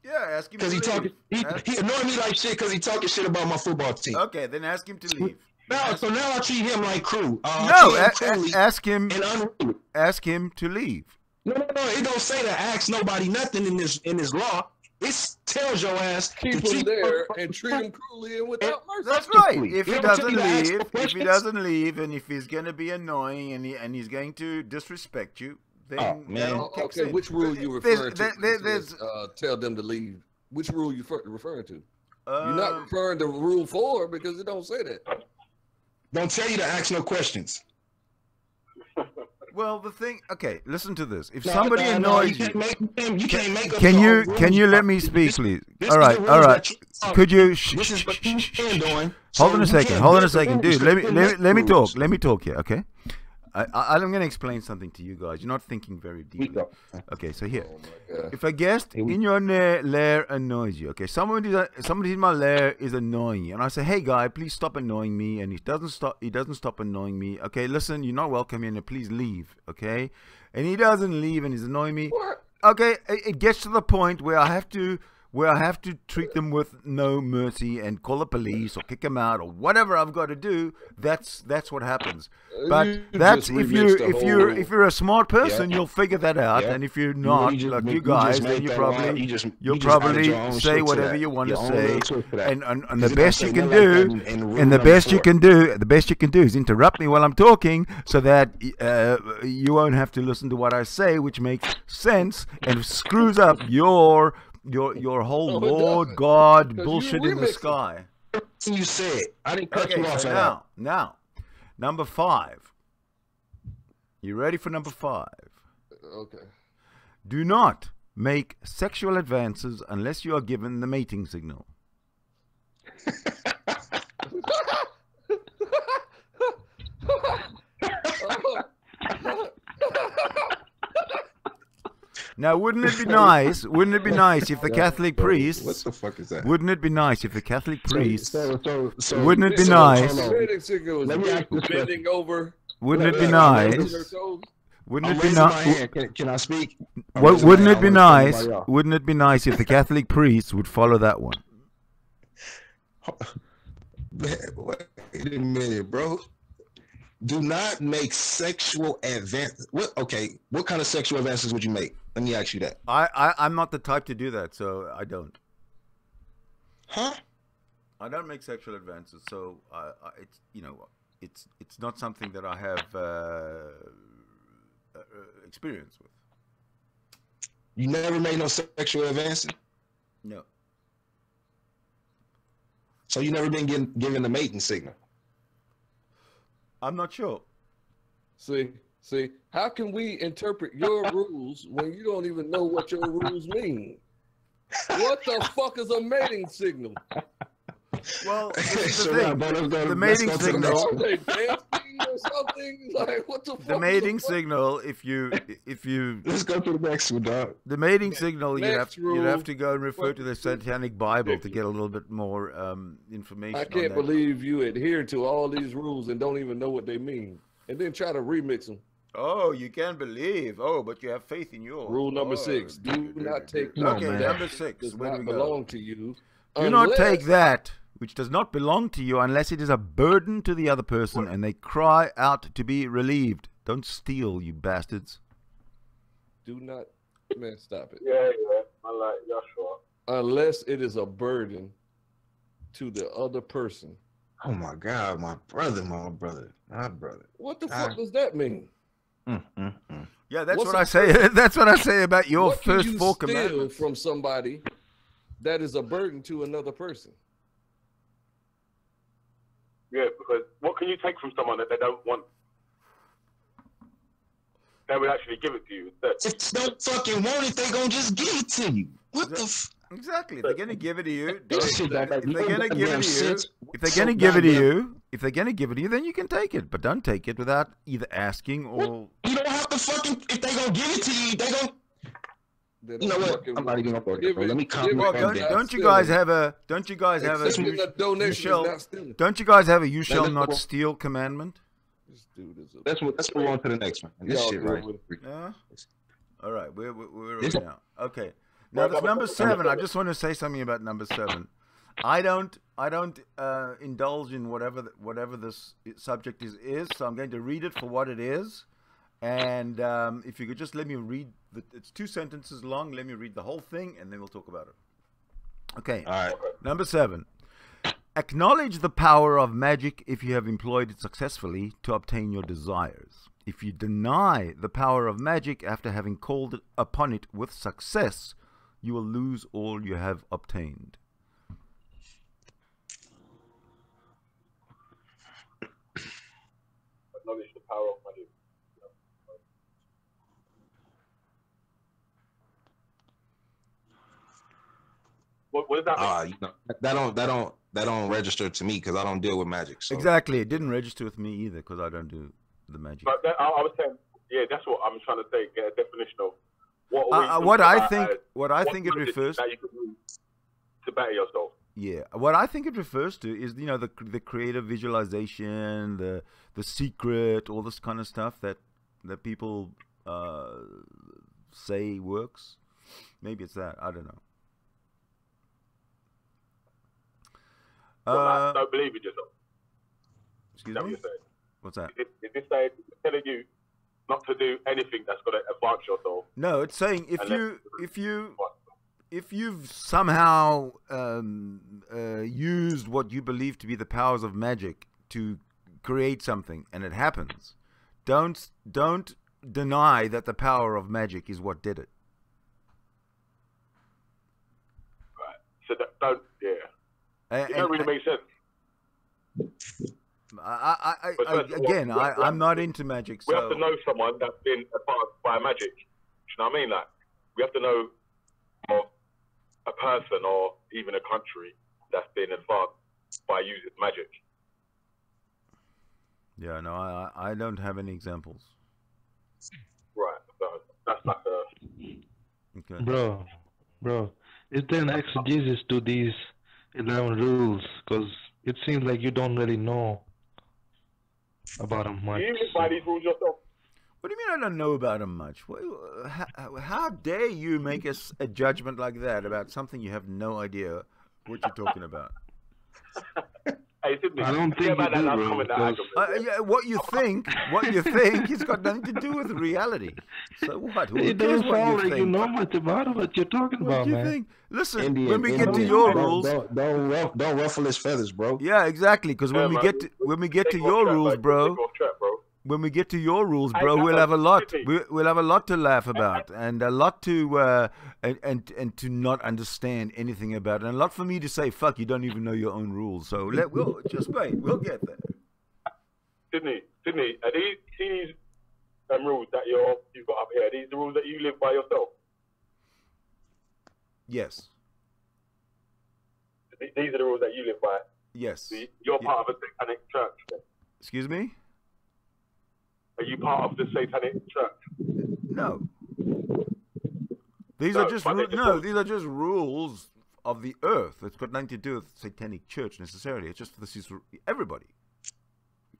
Yeah, ask him to leave. He annoyed me like shit because he talking shit about my football team. Okay, then ask him to leave. So now I treat him like crew. Ask him to leave. No. It don't say to ask nobody nothing in this law. It tells your ass keep him there and treat him cruelly and without mercy. That's right. If he doesn't leave, and if he's gonna be annoying and he's going to disrespect you, then okay. Which rule you referring to? Tell them to leave. Which rule you referring to? You're not referring to Rule 4 because it don't say that. Don't tell you to ask no questions. Well, the thing. Okay, listen to this. If somebody annoys you, can you let me speak, please? All right. Could you? Hold on a second, dude. Let me talk. Let me talk here, okay? I'm going to explain something to you guys. You're not thinking very deeply. Okay, so here, if a guest in your lair annoys you, okay, somebody in my lair is annoying you, and I say, "Hey, guy, please stop annoying me," and he doesn't stop annoying me. Okay, listen, you're not welcome here, and please leave. Okay, and he doesn't leave, and he's annoying me. Okay, it gets to the point where I have to where I have to treat them with no mercy and call the police or kick them out or whatever I've got to do, that's what happens. But that's if you're a smart person, you'll figure that out. And if you're not, like you guys, then you'll probably say whatever you want to say. And the best you can do, and the best you can do is interrupt me while I'm talking, so that you won't have to listen to what I say, which makes sense and screws up your whole Lord God bullshit in the sky. You said I didn't cut you off. So now, number 5. You ready for number 5? Okay. Do not make sexual advances unless you are given the mating signal. Now, wouldn't it be nice? Wouldn't it be nice if the Catholic priests? What the fuck is that? Wouldn't it be nice if the Catholic priests? Wouldn't it be nice? Let me ask this bending over. Wouldn't it be nice? Wouldn't it be nice? Can I speak? Wouldn't it be nice? Wouldn't it be nice if the Catholic priests would follow that one? Wait a minute, bro. Do not make sexual advances. What kind of sexual advances would you make? Let me ask you that. I'm not the type to do that, so I don't. Huh? I don't make sexual advances, so it's not something that I have experience with. You never made no sexual advances? No. So you never been given the mating signal? I'm not sure. See, how can we interpret your rules when you don't even know what your rules mean? What the fuck is a mating signal? Well, the mating signal. Are they dancing or something? Like, what the fuck? The mating signal. If you let's go to the next one, dog. The mating signal. You'd have to go and refer to the Satanic Bible to get a little bit more information. I can't believe you adhere to all these rules and don't even know what they mean, and then try to remix them. Oh, you can't believe. Oh, but you have faith in yours. Rule number 6: do not take. Number 6 does not belong to you. Do not take that which does not belong to you unless it is a burden to the other person and they cry out to be relieved. Don't steal, you bastards. Do not, man, stop it. Yeah, sure. Unless it is a burden to the other person. Oh my God, my brother. What the fuck does that mean? Yeah, that's what I say. That's what I say about your first 4 commandments. What can you steal from somebody that is a burden to another person? Yeah, because what can you take from someone that they don't want? They would actually give it to you. If they don't fucking want it, they gonna just give it to you. What the Exactly. If they're gonna give it to you, if they're gonna give it to you, then you can take it. But don't take it without either asking or. You don't have to fucking. If they gonna give it to you, they gonna. You know what? I'm not even gonna go there. Let me comment. Don't you guys have a? Don't you guys have a? Don't you guys have a? You shall not steal commandment. Let's move on to the next one. And this shit right. Yeah. All right. Where are we now? Okay. Now that's number 7. I just want to say something about number 7. I don't indulge in whatever this subject is. So I'm going to read it for what it is. And if you could just let me read, it's 2 sentences long. Let me read the whole thing, and then we'll talk about it. Okay. All right. Number 7. Acknowledge the power of magic if you have employed it successfully to obtain your desires. If you deny the power of magic after having called upon it with success, you will lose all you have obtained. Acknowledge the power of magic. What does that mean? That don't register to me because I don't deal with magic. So. Exactly, it didn't register with me either because I don't do the magic. But I was saying, yeah, that's what I'm trying to say. Get a definition of what I think it refers that you can do to better yourself. Yeah, what I think it refers to is the creative visualization, the secret, all this kind of stuff that people say works. Maybe it's that. I don't know. Don't believe in yourself. Excuse Is that me? what you're saying? What's that? Is this saying, telling you not to do anything that's going to advance yourself? No, it's saying if you've somehow used what you believe to be the powers of magic to create something and it happens, don't deny that the power of magic is what did it. Right. So that don't, it don't really make sense. I'm not into magic. We So have to know someone that's been advanced by magic. You know what I mean? Like, we have to know of a person or even a country that's been advanced by using magic. yeah, no, I don't have any examples. Right. So that's like a... Okay. Bro, is there an exegesis to these 11 rules? Because it seems like you don't really know about them much. Do you live by these rules yourself? What do you mean I don't know about them much? How dare you make a judgment like that about something you have no idea what you're talking about? Hey, Sydney, I don't think you do, bro. Yeah, what you think has got nothing to do with reality. So what? Who It cares doesn't what sound you like think? you know much about what you're talking What about, do you man. think? Listen, Indian, when we get to Indian, your don't- rules, don't ruffle his feathers, bro. yeah, exactly. Because when we get to your rules, bro. When we get to your rules, bro, we'll have a lot. We'll have a lot to laugh about, and a lot to and to not understand anything about, and a lot for me to say, "Fuck, you don't even know your own rules." So we'll just wait. We'll get there. Sydney, are these rules that you've got up here? Are these the rules that you live by yourself? Yes. These are the rules that you live by. Yes. So you're part of a satanic church. Then. Excuse me? Are you part of the satanic church? No. These are just rules of the earth. It's got nothing to do with satanic church necessarily. It's just this is for everybody.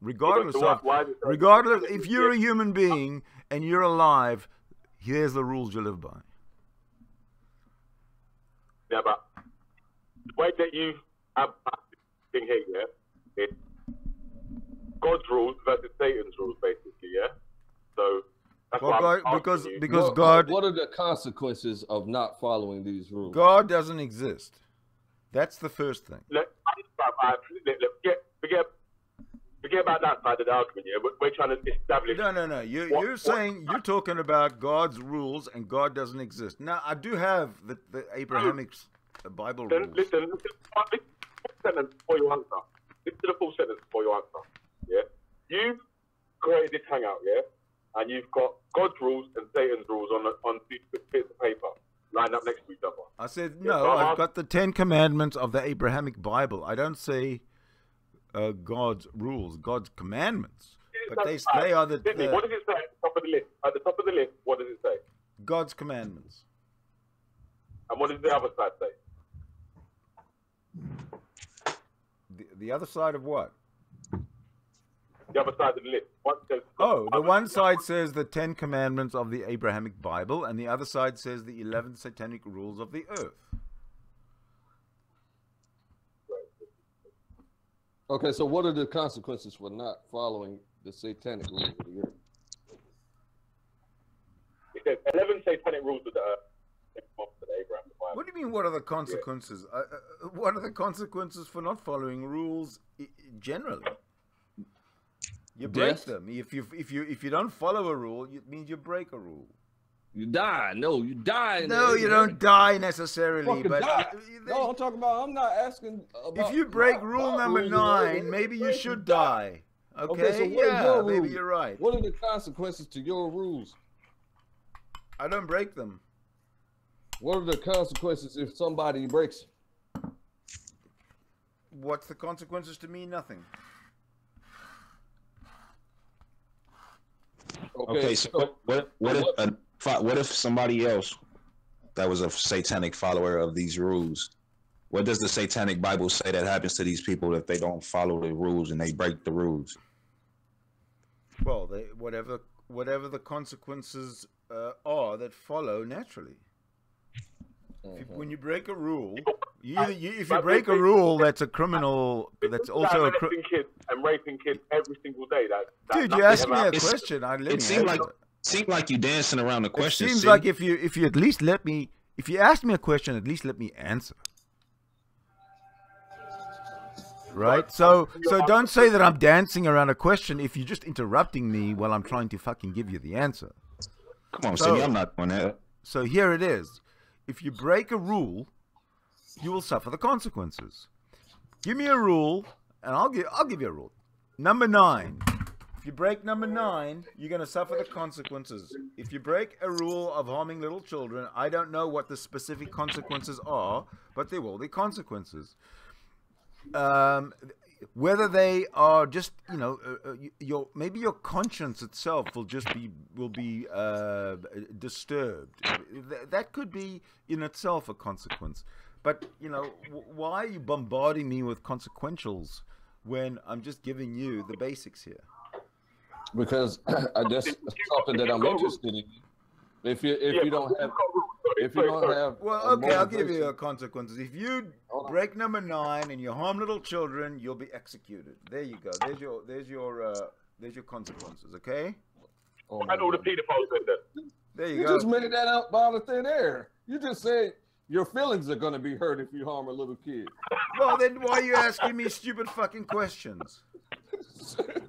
Regardless if you're a human being and you're alive, here's the rules you live by. Yeah, but the way that you have thing here, yeah, it's God's rules versus Satan's rules, basically, yeah. So that's why because God. What are the consequences of not following these rules? God doesn't exist. That's the first thing. Forget about that side of the argument. Yeah, we're trying to establish. No. You're talking about God's rules, and God doesn't exist. Now, I do have the Abrahamic Bible rules. Listen to the full sentence before you answer. Listen to the full sentence before you answer. Yeah, you've created this hangout, yeah, and you've got God's rules and Satan's rules on bits of paper lined up next to each other. I said no. I've got the 10 Commandments of the Abrahamic Bible. I don't say God's rules, God's commandments. But they are the. Sydney, what does it say at the top of the list? At the top of the list, what does it say? God's commandments. And what does the other side say? The other side of what? The other side of the list. What says? The one side says the 10 Commandments of the Abrahamic Bible, and the other side says the 11 satanic rules of the earth. Okay, so what are the consequences for not following the satanic rules of the earth? It says 11 satanic rules of the earth. What do you mean? What are the consequences? What are the consequences for not following rules generally? You break them. If you don't follow a rule, it means you break a rule. You die. No, you die. No, you don't die necessarily. But die. No, I'm talking about. I'm not asking. About if you break rule number 9, maybe you should die. Okay, so what are your maybe rules? you're right. What are the consequences to your rules? I don't break them. What are the consequences if somebody breaks? What's the consequences to me? Nothing. Okay, so what if somebody else that was a satanic follower of these rules? What does the Satanic Bible say that happens to these people if they don't follow the rules and they break the rules? Well, whatever the consequences are that follow naturally. When you break a rule, If you break a rule, that's a criminal. That's also a kids and raping kids every single day. Dude, you asked me a question. It seemed like you dancing around the question. It seems like if you at least let me, if you ask me a question, at least let me answer. Right? So don't say that I'm dancing around a question if you're just interrupting me while I'm trying to fucking give you the answer. Come on, Sidney, I'm not doing that. So here it is. If you break a rule, you will suffer the consequences. Give me a rule, and I'll give you a rule. Number 9. If you break number 9, you're going to suffer the consequences. If you break a rule of harming little children, I don't know what the specific consequences are, but there will be consequences. Whether they are just, maybe your conscience itself will be disturbed. That could be in itself a consequence. But, why are you bombarding me with consequentials when I'm just giving you the basics here? Because that's something that I'm interested in. If you don't have, well, okay, I'll give you consequences. If you break number 9 and you harm little children, you'll be executed. There you go. There's your consequences. Okay. I know the pedophiles said that. There you go. You just made that up out of thin air. You just said your feelings are going to be hurt if you harm a little kid. Well, then why are you asking me stupid fucking questions?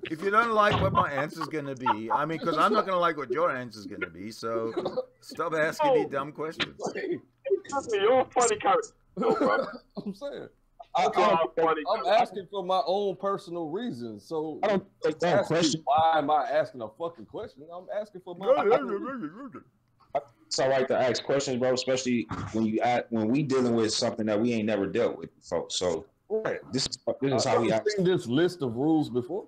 If you don't like what my answer's going to be, I mean, because I'm not going to like what your answer's going to be, so stop asking me dumb questions. You're a funny character. I'm saying. I'm asking for my own personal reasons, so I don't take that question. Why am I asking a fucking question? I'm asking for my. It's all right to ask questions, bro, especially when we dealing with something that we ain't never dealt with, folks. So this is how we. I've seen this list of rules before.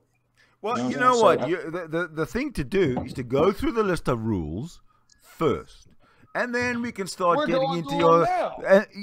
Well, you know what? The thing to do is to go through the list of rules first. And then we can start getting into your...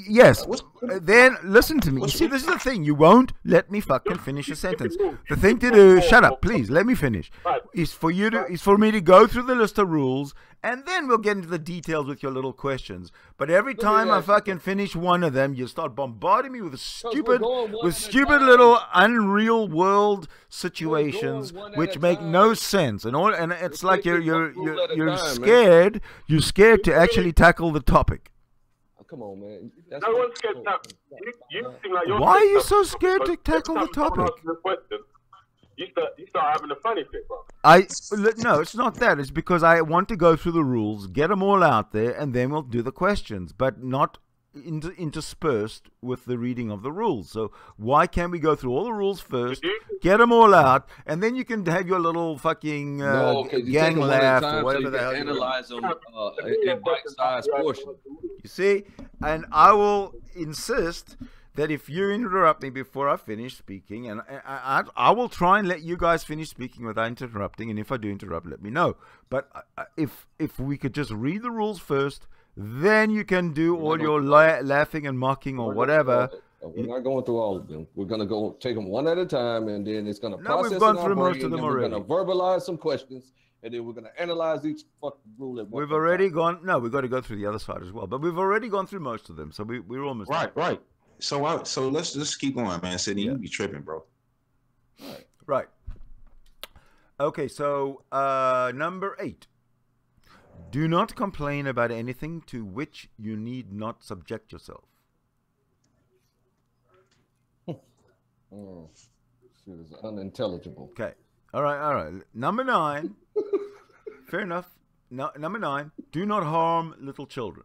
yes. Then, listen to me. You see, this is the thing. You won't let me fucking finish a sentence. The thing to do... Shut up, please. Let me finish. Is for me to go through the list of rules, and then we'll get into the details with your little questions. But every time I fucking finish one of them, you start bombarding me with stupid little unreal world situations which make no sense. And it's like you're scared. You're scared to actually tackle the topic. Come on, man. No one's scared to tackle. You seem like you're Why are you so scared to tackle the topic? You start having a funny fit, bro. No, it's not that. It's because I want to go through the rules, get them all out there, and then we'll do the questions, but not interspersed with the reading of the rules. So why can't we go through all the rules first, get them all out, and then you can have your little fucking gang laugh or whatever the hell you analyze them in bite-sized portions. You see? And I will insist that if you interrupt me before I finish speaking, and I will try and let you guys finish speaking without interrupting, and if I do interrupt, let me know. But if we could just read the rules first, then you can do all your laughing and mocking or whatever. We're not going through all of them. We're going to go take them one at a time, and then it's going to process. We've gone through most of them already. We're going to verbalize some questions, and then we're going to analyze each fucking rule. We've already gone. No, we've got to go through the other side as well. But we've already gone through most of them, so we're almost right. So let's just keep going, man. Sidney, you be tripping, bro. Right. Okay, so number 8. Do not complain about anything to which you need not subject yourself. Shit is unintelligible. Okay. All right. Number 9. Fair enough. No, number 9. Do not harm little children.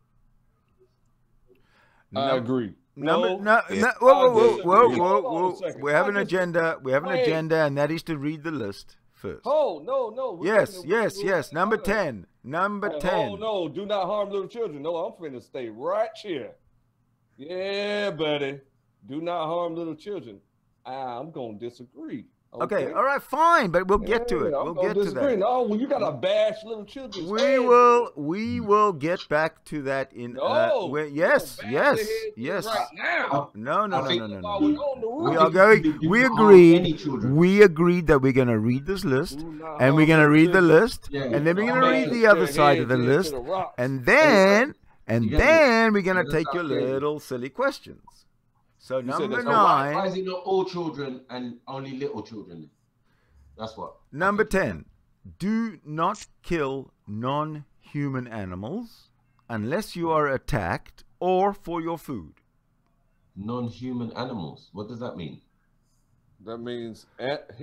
I agree. Whoa. We have an agenda. We have an agenda, and that is to read the list first. Oh, no. Yes. Number 10. Number 10. Oh, no. Do not harm little children. No, I'm finna stay right here. Yeah, buddy. Do not harm little children. I'm going to disagree. Okay, all right, fine, but we'll get to it. We'll get to that. No, well, you got to bash little children. We will get back to that in. Yes. Right now. No. We are going. We agreed. We agreed that we're going to read this list, and we're going to read the list, and then we're going to read the other side of the list, and then we're going to take your little silly questions. So number So 9. why is it not all children and only little children? That's what. Number 10. Do not kill non-human animals unless you are attacked or for your food. Non-human animals. What does that mean? That means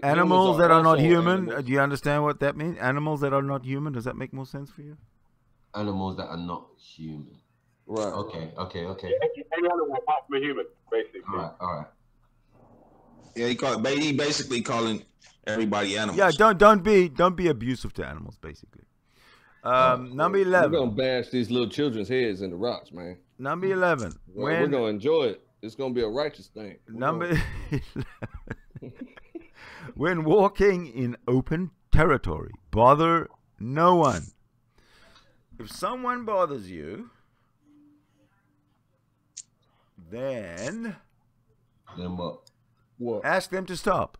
Animals that are not human. Do you understand what that means? Animals that are not human. Does that make more sense for you? Animals that are not human. Right. Okay. Any animal apart from a human, basically. All right. Yeah, he basically calling everybody animals. Yeah, don't be abusive to animals, basically. Number 11. We're gonna bash these little children's heads in the rocks, man. Number 11. We're gonna enjoy it. It's gonna be a righteous thing. Number 11. When walking in open territory, bother no one. If someone bothers you, then what? Ask them to stop.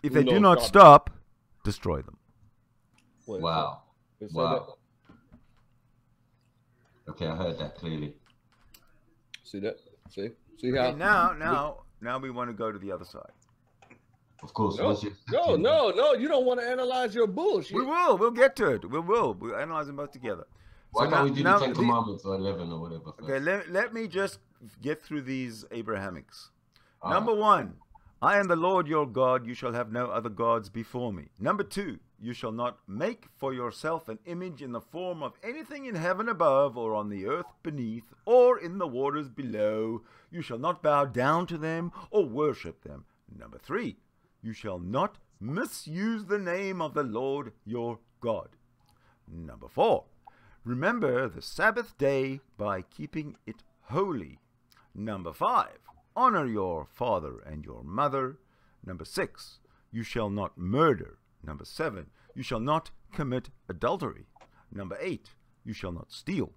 If they No, do not stop. stop, destroy them. Wait, Wow. so- so Wow. Okay, I heard that clearly. See that? See how? Okay, now we want to go to the other side. Of course. No, you don't want to analyze your bullshit. We will. We'll get to it. We'll analyze them both together. Why So can't we now- do now the 10 the- Commandments or 11 or whatever? First? Okay, let me just get through these Abrahamics. All Number right. 1, I am the Lord your God, you shall have no other gods before me. Number 2, you shall not make for yourself an image in the form of anything in heaven above, or on the earth beneath, or in the waters below. You shall not bow down to them or worship them. Number 3, you shall not misuse the name of the Lord your God. Number 4, remember the Sabbath day by keeping it holy. Number 5, honor your father and your mother. Number 6, you shall not murder. Number 7, you shall not commit adultery. Number 8, you shall not steal.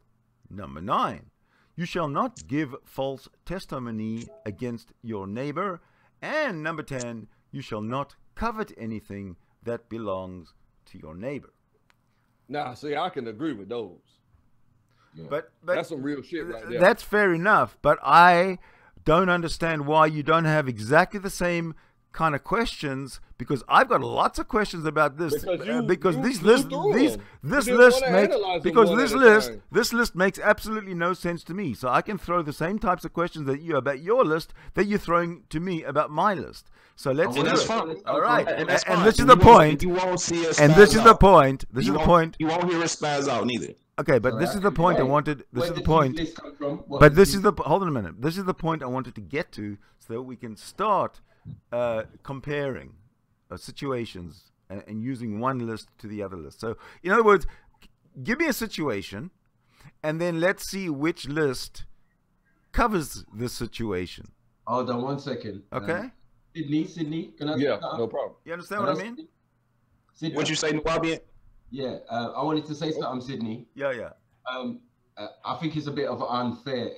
Number 9, you shall not give false testimony against your neighbor. And number 10, you shall not covet anything that belongs to your neighbor. Nah, see, I can agree with those. Yeah. But That's some real shit right there. That's fair enough, but I don't understand why you don't have exactly the same kind of questions, because I've got lots of questions about this Because this you list threw this them. this You didn't list wanna makes analyze them because one this at a list time. this list makes absolutely no sense to me. So I can throw the same types of questions at you about your list that you're throwing to me about my list. So let's do that's it. fine. All right, And that's and fine. this is And the you won't- point. You won't see us. And spaz this is the out. point. This is the point. You won't hear us spaz out neither. Okay, but this is the point I wanted. This Where is the did point. This list come from? What But did this you- is the hold on a minute. This is the point I wanted to get to, so that we can start comparing situations and using one list to the other list. So, in other words, give me a situation, and then let's see which list covers the situation. Hold on 1 second. Okay? Sydney, can I? Yeah, no problem. You understand what I mean? Sydney, What you say, Nwabian? yeah, I wanted to say something, Sydney. Yeah. I think it's a bit of unfair.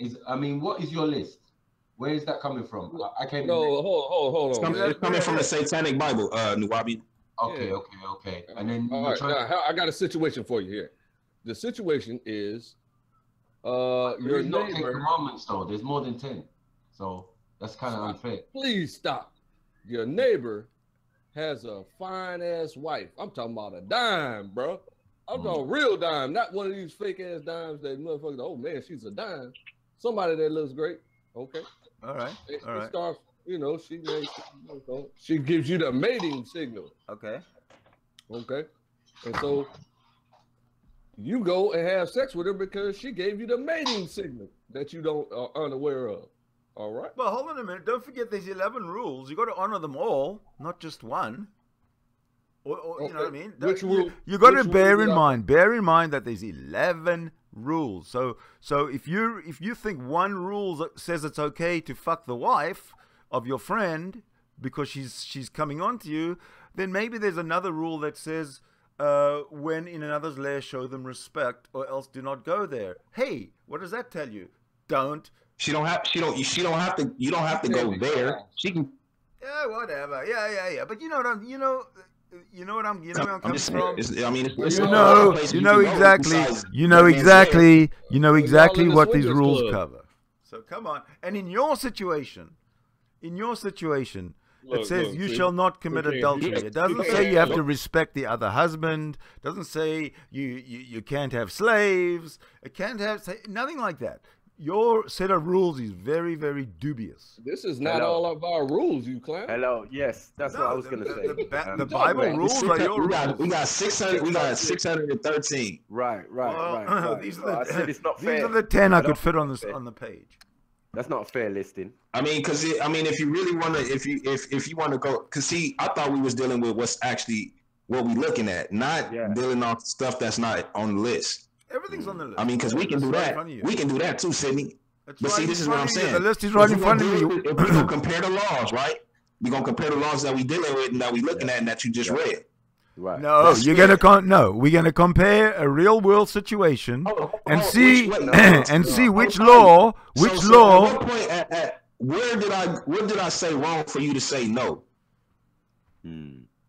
What is your list? Where is that coming from? I can't. No, hold on. man. It's coming from the Satanic Bible, Nwabian. Okay, Yeah. okay. And then All you're right, trying. now, I got a situation for you here. The situation is, your There's not 10 neighbor. commandments though. There's more than 10, so that's kind of unfair. Please stop. Your neighbor has a fine ass wife. I'm talking about a dime, bro. I'm talking a real dime, not one of these fake ass dimes that motherfuckers. Oh man, she's a dime. Somebody that looks great. Okay. All right. All right. Starts, she gives you the mating signal. Okay. Okay. And so you go and have sex with her because she gave you the mating signal that you are unaware of. All right. Well, hold on a minute. Don't forget there's 11 rules. You got to honor them all, not just one. Or you know what I mean? Which rule? You got to which bear rule in did I- mind. Bear in mind that there's 11 rules. So if you think one rule says it's okay to fuck the wife of your friend because she's coming on to you, then maybe there's another rule that says when in another's lair show them respect, or else do not go there. Hey, what does that tell you? Don't. You don't have to go there. She can. Yeah, whatever. Yeah. But you know where I'm I'm coming just from. it's You no know place we can go exactly. besides You know that man's lair. exactly in the what these swingers rules club. cover. So come on. And in your situation, Look, it says you shall not commit can't- adultery. It doesn't say you have to respect the other husband. It doesn't say you can't have slaves. It can't have nothing like that. Your set of rules is very, very dubious. This is not all of our rules, you clown. Hello. Yes, that's what I was going to say. The Bible rules are your rules. We got 600. We got 613. Right. These I said it's not these fair. are the 10 I could fit on the page. That's not a fair listing. I mean, because if you really want to, if you want to go, because see, I thought we was dealing with what's actually what we looking at, not dealing off stuff that's not on the list. Everything's on the list. I mean, because we can do that. We can do that too, Sydney. But see, this is what I'm saying. The list is right in front of you. If we're gonna compare the laws, right? We're gonna compare the laws that we dealing with and that we looking at and that you just read. Right. No, you're gonna we're gonna compare a real world situation and see which law. At what point where did I say wrong for you to say no?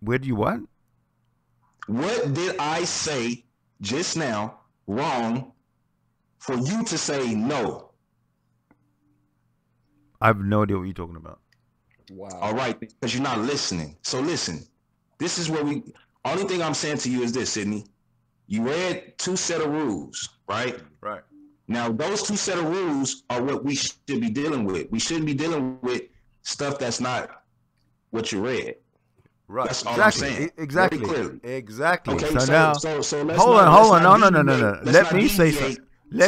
Where do you what? What did I say just now wrong for you to say no? I have no idea what you're talking about. Wow. All right, because you're not listening. So listen, this is where only thing I'm saying to you is this, Sydney. You read 2 set of rules, right? Right. Now, those 2 set of rules are what we should be dealing with. We shouldn't be dealing with stuff that's not what you read. Right. That's all I'm saying. Exactly. Very clearly. Exactly. Okay, so now, let's hold on. No. Let me say something.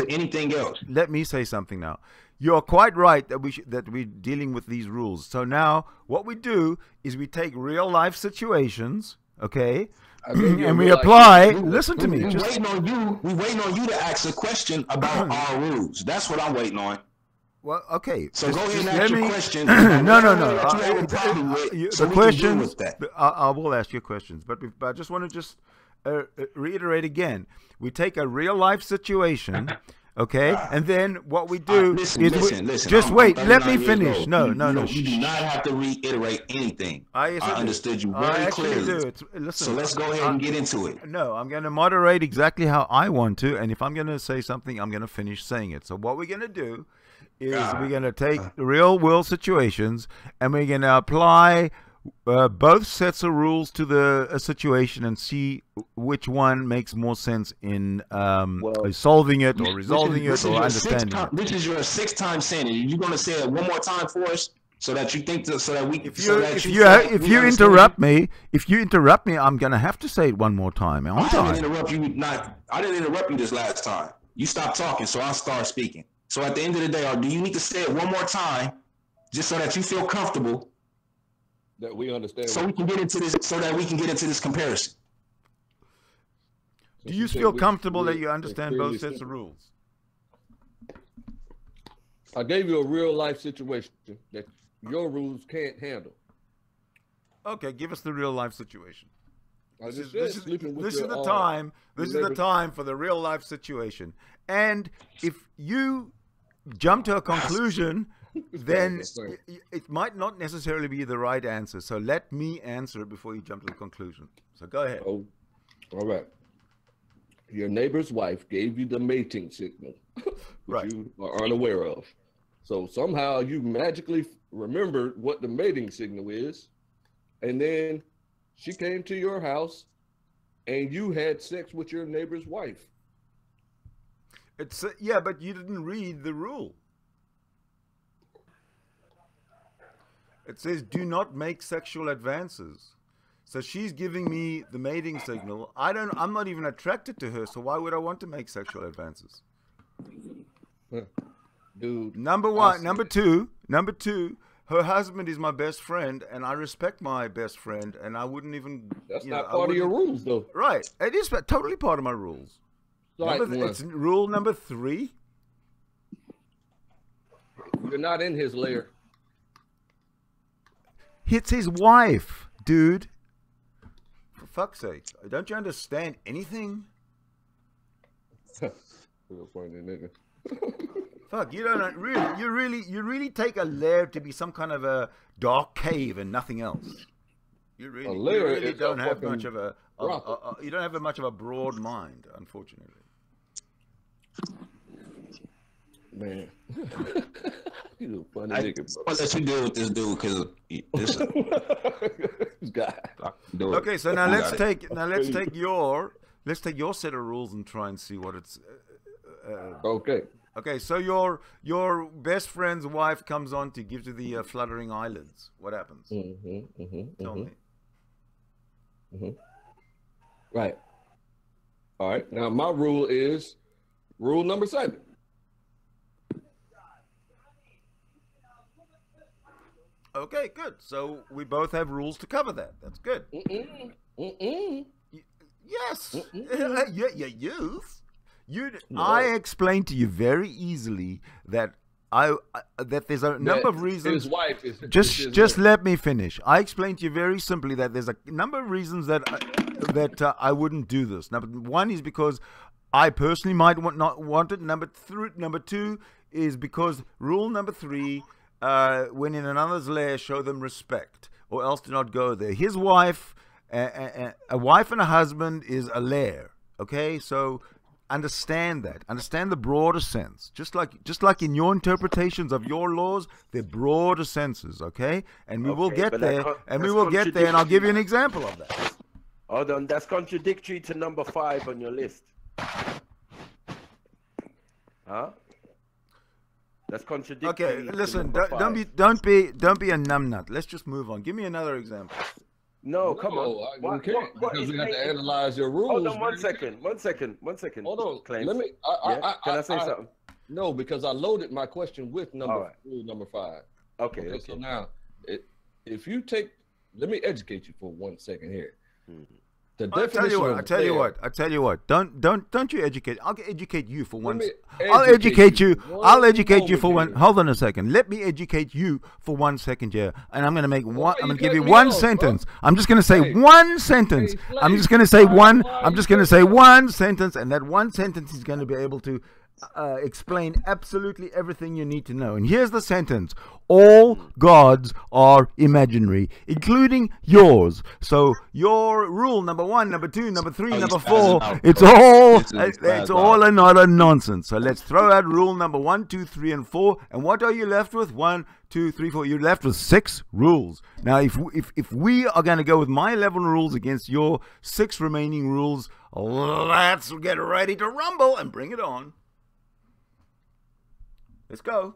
Anything else. Let me say something now. You're quite right that we're dealing with these rules. So now what we do is we take real life situations, okay, and we apply. Listen to me. We waiting on you to ask a question about our rules. That's what I'm waiting on. Well, okay. So go ahead and ask your question. No. The questions. I will ask you questions, but I just want to reiterate again. We take a real life situation. Okay, and then what we do listen. Just wait. Let me finish. No. You do not have to reiterate anything. I understood you very clearly. Listen, so let's go ahead and get into it. No, I'm going to moderate exactly how I want to, and if I'm going to say something, I'm going to finish saying it. So what we're going to do is we're going to take real world situations and we're going to apply both sets of rules to the situation and see which one makes more sense in solving it or resolving it or understanding it. This is your 6th time saying it. You're going to say it one more time for us so that you think so that we. If you interrupt me, I'm going to have to say it one more time. I didn't interrupt you. I didn't interrupt you this last time. You stopped talking, so I'll start speaking. So at the end of the day, do you need to say it one more time, just so that you feel comfortable? That we understand. So we can get into this. So that we can get into this comparison. Do you feel comfortable that you understand both sets of rules? I gave you a real life situation that your rules can't handle. Okay, give us the real life situation. This is the time. This is the time for the real life situation. And if you jump to a conclusion, then it might not necessarily be the right answer. So let me answer it before you jump to the conclusion. So go ahead. Oh, all right. Your neighbor's wife gave you the mating signal, which you are unaware of. So somehow you magically remembered what the mating signal is, and then she came to your house and you had sex with your neighbor's wife. But you didn't read the rule. It says, do not make sexual advances. So she's giving me the mating signal. I'm not even attracted to her, so why would I want to make sexual advances? Dude. Number one. Number two, her husband is my best friend, and I respect my best friend, and I wouldn't even... That's not part of your rules, though. Right. It is totally part of my rules. It's rule number 3. You're not in his lair. It's his wife, dude. For fuck's sake. Don't you understand anything? Fuck, you don't really, you really take a lair to be some kind of a dark cave and nothing else. You really don't have much of a you don't have much of a broad mind, unfortunately. Man. You a funny I nigga, bro. I'll let you deal with this dude because this guy. Okay, so now let's take your set of rules and try and see what it's. Okay. Okay, so your best friend's wife comes on to give to the fluttering eyelids. What happens? Tell me. Right. All right. Now my rule is rule number 7. Okay, good. So we both have rules to cover that. That's good. Yes. I explained to you very easily that that there's a number of reasons. His wife is just let me finish. I explained to you very simply that there's a number of reasons that I wouldn't do this. Number one is because I personally might not want it. Number 2 is because rule number 3. When in another's lair, show them respect, or else do not go there. His wife, a wife and a husband is a lair. Okay, so understand that. Understand the broader sense. Just like in your interpretations of your laws, they're broader senses. Okay, and we will get there. And we will get there. And I'll give you an example of that. Hold on, that's contradictory to number 5 on your list. Huh? That's contradictory. Okay, listen. Don't be a numbnut. Let's just move on. Give me another example. No, come on. We can't because we have to analyze your rules. Hold on, one second. Hold on. Claims. Let me. Can I say something? No, because I loaded my question with rule number 5. Okay. So now, if you take, let me educate you for 1 second here. The definition. I tell you what. Don't you educate? I'll educate you for one. I'll educate you. I'll educate you for one. Hold on a second. Let me educate you for 1 second here, and I'm gonna make one. I'm gonna give you one sentence. I'm just gonna say one sentence. I'm just gonna say one. I'm just gonna say one sentence, and that one sentence is gonna be able to explain absolutely everything you need to know. And here's the sentence: all gods are imaginary, including yours. So your rule number 1, number 2, number 3, number 4, it's all a lot of nonsense. So let's throw out rule number 1, 2, 3, and 4. And what are you left with? 1, 2, 3, 4. You're left with 6 rules. Now, if we are going to go with my 11 rules against your 6 remaining rules, let's get ready to rumble and bring it on. Let's go.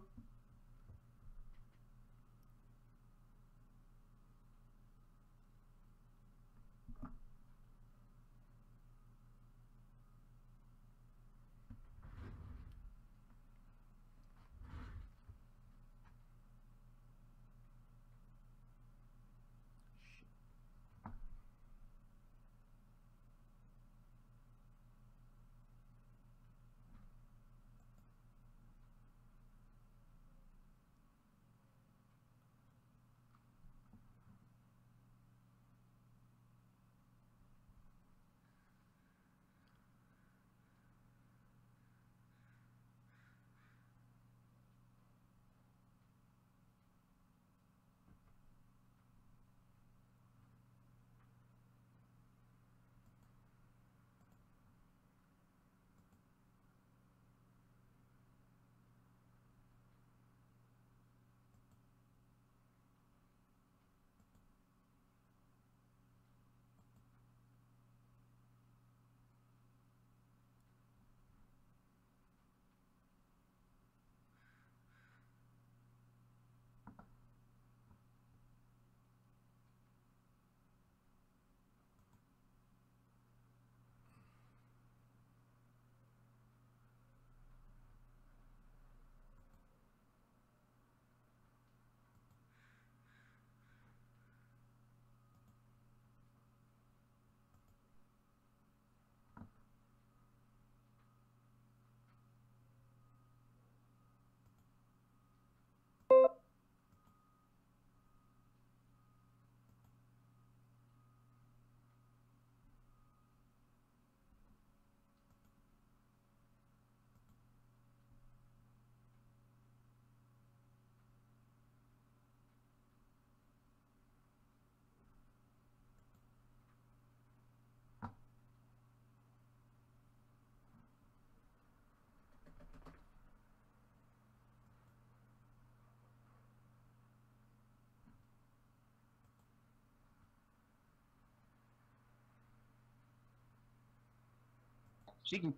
She can.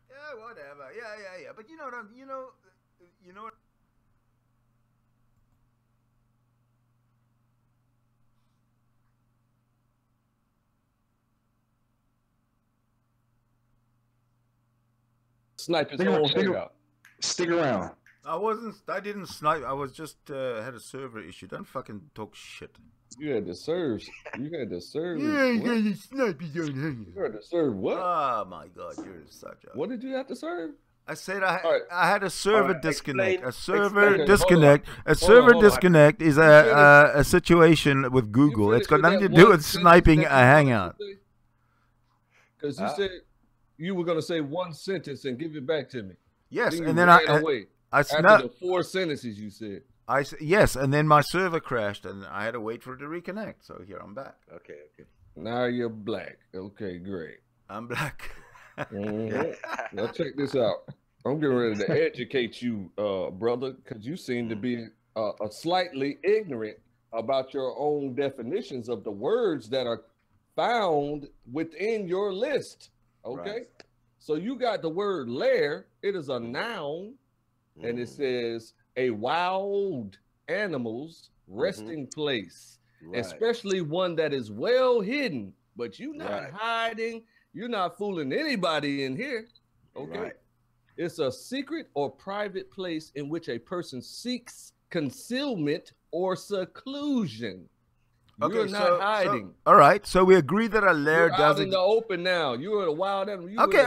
Yeah, whatever. Yeah. But you know what you know what. Snipe his whole hangout. Stick around. I didn't snipe. I was just had a server issue. Don't fucking talk shit. You had to serve. You had to serve. Yeah, what? you snipe your hangout. You had to serve what? Oh my God, you're such a. What did you have to serve? I said I had a server disconnect. Explain, a server explain. disconnect. A server disconnect is a situation with Google. It's got nothing to do with sniping a hangout. Because you said you were going to say one sentence and give it back to me. Yes, then and then after the 4 sentences you said. Yes, and then my server crashed, and I had to wait for it to reconnect. So here I'm back. Okay. Now you're black. Okay, great. I'm black. Now check this out. I'm getting ready to educate you, brother, because you seem to be slightly ignorant about your own definitions of the words that are found within your list. Okay, Right. So you got the word lair. It is a noun, and it says a wild animal's resting place, Right. especially one that is well hidden. But you're not Right. hiding. You're not fooling anybody in here. Okay. Right. It's a secret or private place in which a person seeks concealment or seclusion. You're not hiding. All right, so we agree that a lair You're out does in the open now. You're a wild animal. Okay.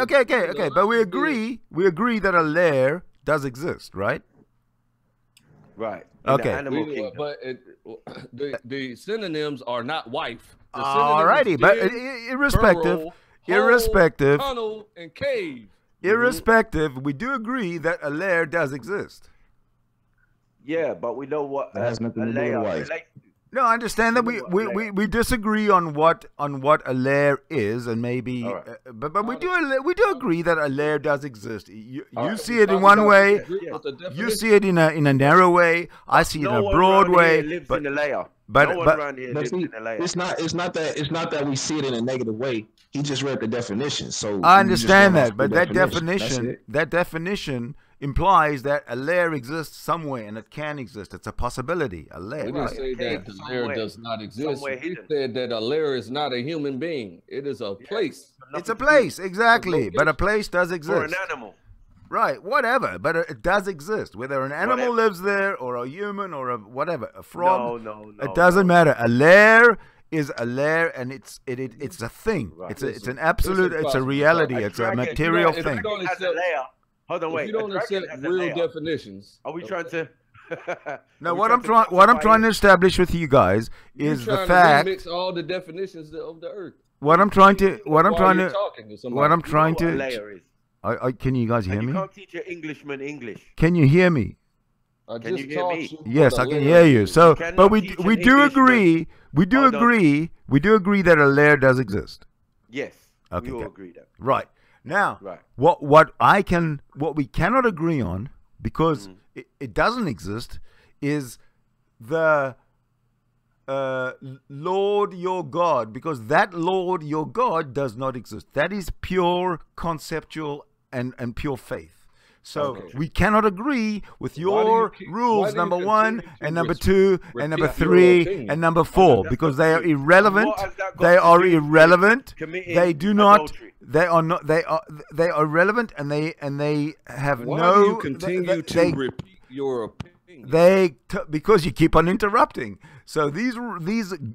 But we agree that a lair does exist, right? Right. Okay. The animal kingdom. But the synonyms are not wife. The Alrighty, but den, irrespective, burrow, irrespective, hole, tunnel, and cave. irrespective, we do agree that a lair does exist. Yeah, but we know what That has nothing to do with layer wife. relates to. No, I understand that we disagree on what a lair is, and maybe, All right. but we do agree that a lair does exist. You right, see it in one way, With the you definition. see it in a narrow way. I see it in No a one broad around way. here lives in the layer. but- no one but- around here But lives see, in the layer. it's not that we see it in a negative way. He just read the definition, so I we just understand went that, off but the that That's definition, it. that definition implies that a lair exists somewhere, and it can exist. It's a possibility. A lair. We didn't Right. say that the lair Somewhere- does not exist. somewhere We hidden. said that a lair is not a human being. It is a place. It's a place, exactly. But a place does exist. Or an animal. Right, whatever. But it does exist. Whether an animal Whatever. lives there, or a human, or a whatever, a frog. No. It doesn't matter. A lair is a lair, and it's a thing. Right. It's an absolute. Listen, It's a Cosmo, reality. A It's a dragon- material if you thing. don't Has a accept- layer. Hold on, If wait. you don't a dragon accept has a real layer. definitions, Are we trying to? No, are we what I'm to trying justify to it? establish with you guys you're is the trying fact. to remix all the definitions of the earth. What I'm trying to While you're talking to what somebody. I'm trying You know what a to. layer is. Can you guys hear And you me? can't teach an Englishman English. Can you hear me? I Can just you hear taught me? you Yes, what I a can lair hear you. is. So, cannot but we teach we an do Englishman. agree. We do Hold on. agree that a lair does exist. Yes. Okay, we all okay. agree that. Right. Now, Right. what we cannot agree on, because it doesn't exist, is the Lord your God, because that Lord your God does not exist. That is pure conceptual and pure faith. So we cannot agree with your why rules, do you number one, continue to and number res- two, and number repeat your three, opinion? and number four, because they are irrelevant. What has that got They to are do with irrelevant. committing They do not. adultery? They are not. They are irrelevant, and they have Why no. do you continue to they, repeat your opinion? because you keep on interrupting. So these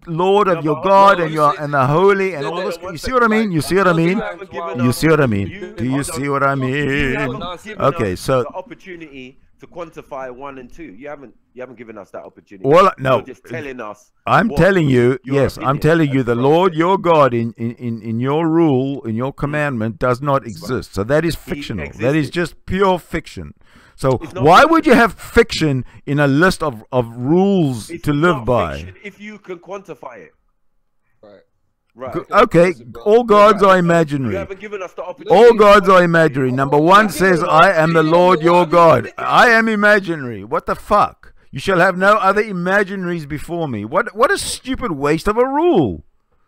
Lord of No, your but God no, and you your said- and the holy and said all that this. in one You see what I mean? You see what I mean? haven't given You us- see what I mean? you- Do you hold see on. what I You mean? haven't given Okay, us so the opportunity to quantify 1 and 2. You haven't given us that opportunity. Well, no. You're just telling us. I'm what telling you, your yes, I'm opinion telling you, as the well. Lord your God in your rule, in your commandment, does not exist. So that is fictional. That is existed. just pure fiction. So It's not why fiction. would you have fiction in a list of rules It's to live not by? fiction if you can quantify it. Right. Right. Okay, Listen, bro. all gods are You imaginary. haven't given us the opportunity. All gods are imaginary. Number one says, I am the Lord your God. I am imaginary. What the fuck? You shall have no other imaginaries before me. What a stupid waste of a rule.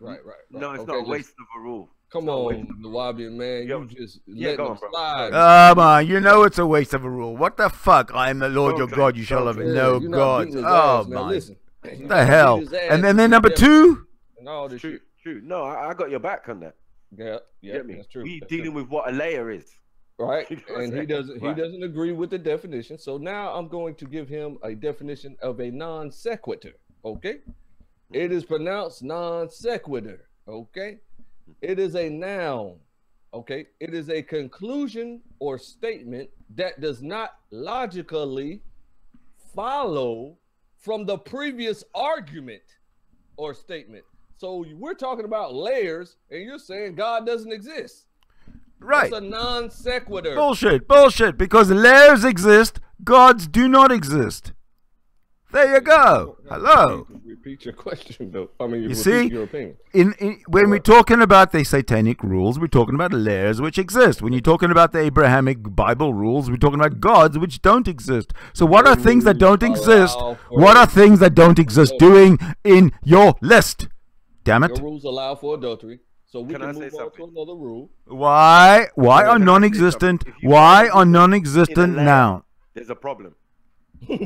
Right. No, it's Okay, not a waste of a rule. Come on, the Wabian man. You just let go them on, bro. slide. Come on, you know it's a waste of a rule. What the fuck? I am the Lord your God. You shall have no you're not gods. beating his Oh ass. Now, my! listen. What the hell? And then number two. And all this shit. True. No, I got your back on that. Yeah, Get me? that's true. We That's dealing true. with what a layer is. Right, You know what and I'm he saying? doesn't. Right. He doesn't agree with the definition. So now I'm going to give him a definition of a non sequitur. Okay, it is pronounced non sequitur. Okay, it is a noun. Okay, it is a conclusion or statement that does not logically follow from the previous argument or statement. So we're talking about layers, and you're saying God doesn't exist. Right. It's a non sequitur. Bullshit. Because layers exist, gods do not exist. There you go. Hello. Repeat your question, though. I mean, You see, your opinion. When we're talking about the satanic rules, we're talking about layers which exist. When you're talking about the Abrahamic Bible rules, we're talking about gods which don't exist. So what are things that don't exist? What are things that don't exist doing in your list? Damn it. Your rules allow for adultery. So we can move on to another rule. Why are non-existent? Why are non-existent now? There's a problem.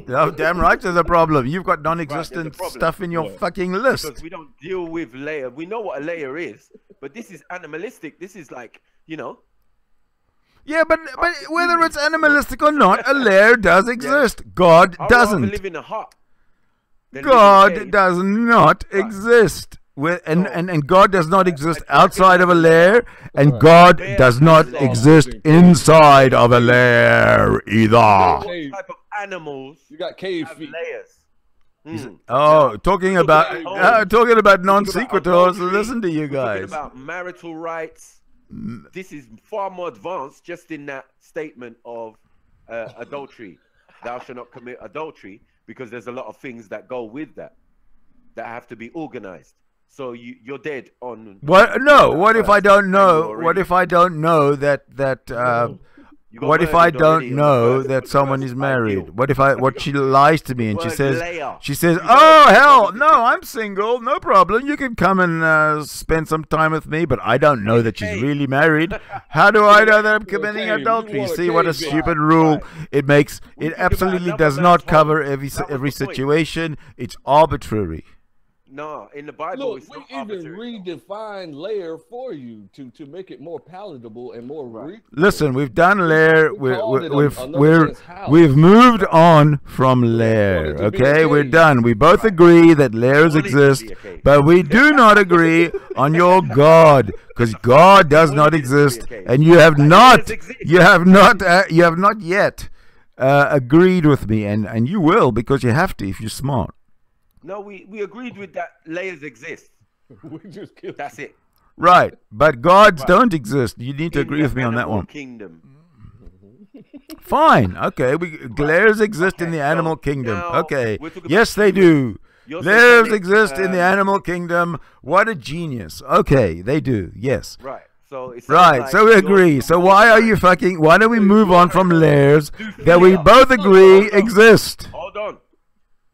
Oh, damn right there's a problem. You've got non-existent stuff in your fucking list. Because we don't deal with layer. We know what a layer is, but this is animalistic. This is like, you know. Yeah, but whether it's animalistic or not, a layer does exist. God doesn't. Live in a hut. God does not exist. And God does not exist outside of a layer, and God does not exist inside of a layer either. What type of animals you got cave have feet. layers? Oh, talking about non sequiturs. Listen to you guys. Talking about marital rights. This is far more advanced just in that statement of adultery. Thou shalt not commit adultery, because there's a lot of things that go with that have to be organized. So you're dead on what? No. What if I don't know? What if I don't know that what if I don't know that someone is married? What she lies to me and she says, oh hell no, I'm single, no problem. You can come and spend some time with me, but I don't know that she's really married. How do I know that I'm committing adultery? See what a stupid rule it makes. It absolutely does not cover every situation. It's arbitrary. No, in the Bible, Look, we even redefined layer for you to make it more palatable and more. Listen, we've done layer. We've moved on from layer. Okay, we're done. We both agree that layers exist, but we do not agree on your God, because God does not exist, and you have not yet agreed with me, and you will, because you have to if you're smart. No, we agreed with that layers exist. We just killed. That's it. Right, but gods don't exist. You need to agree with me on that one. Kingdom. Fine. Okay, layers exist in the animal kingdom. Okay. Yes, they do. Layers exist in the animal kingdom. What a genius. Okay, they do. Yes. Right. So it's right. So we agree. So why don't we move on from layers that we both agree exist? Hold on.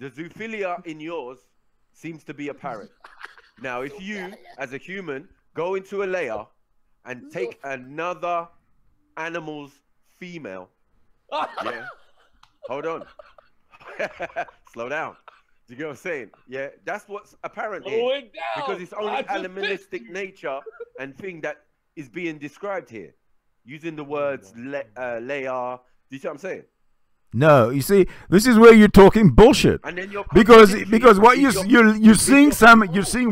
The zoophilia in yours seems to be apparent. Now, if you, as a human, go into a layer and take another animal's female, yeah, hold on, slow down. Do you get what I'm saying? Yeah, that's what's apparent here, because it's only animalistic nature and thing that is being described here, using the words layer. Do you see what I'm saying? No, you see, this is where you're talking bullshit. And then because what you're seeing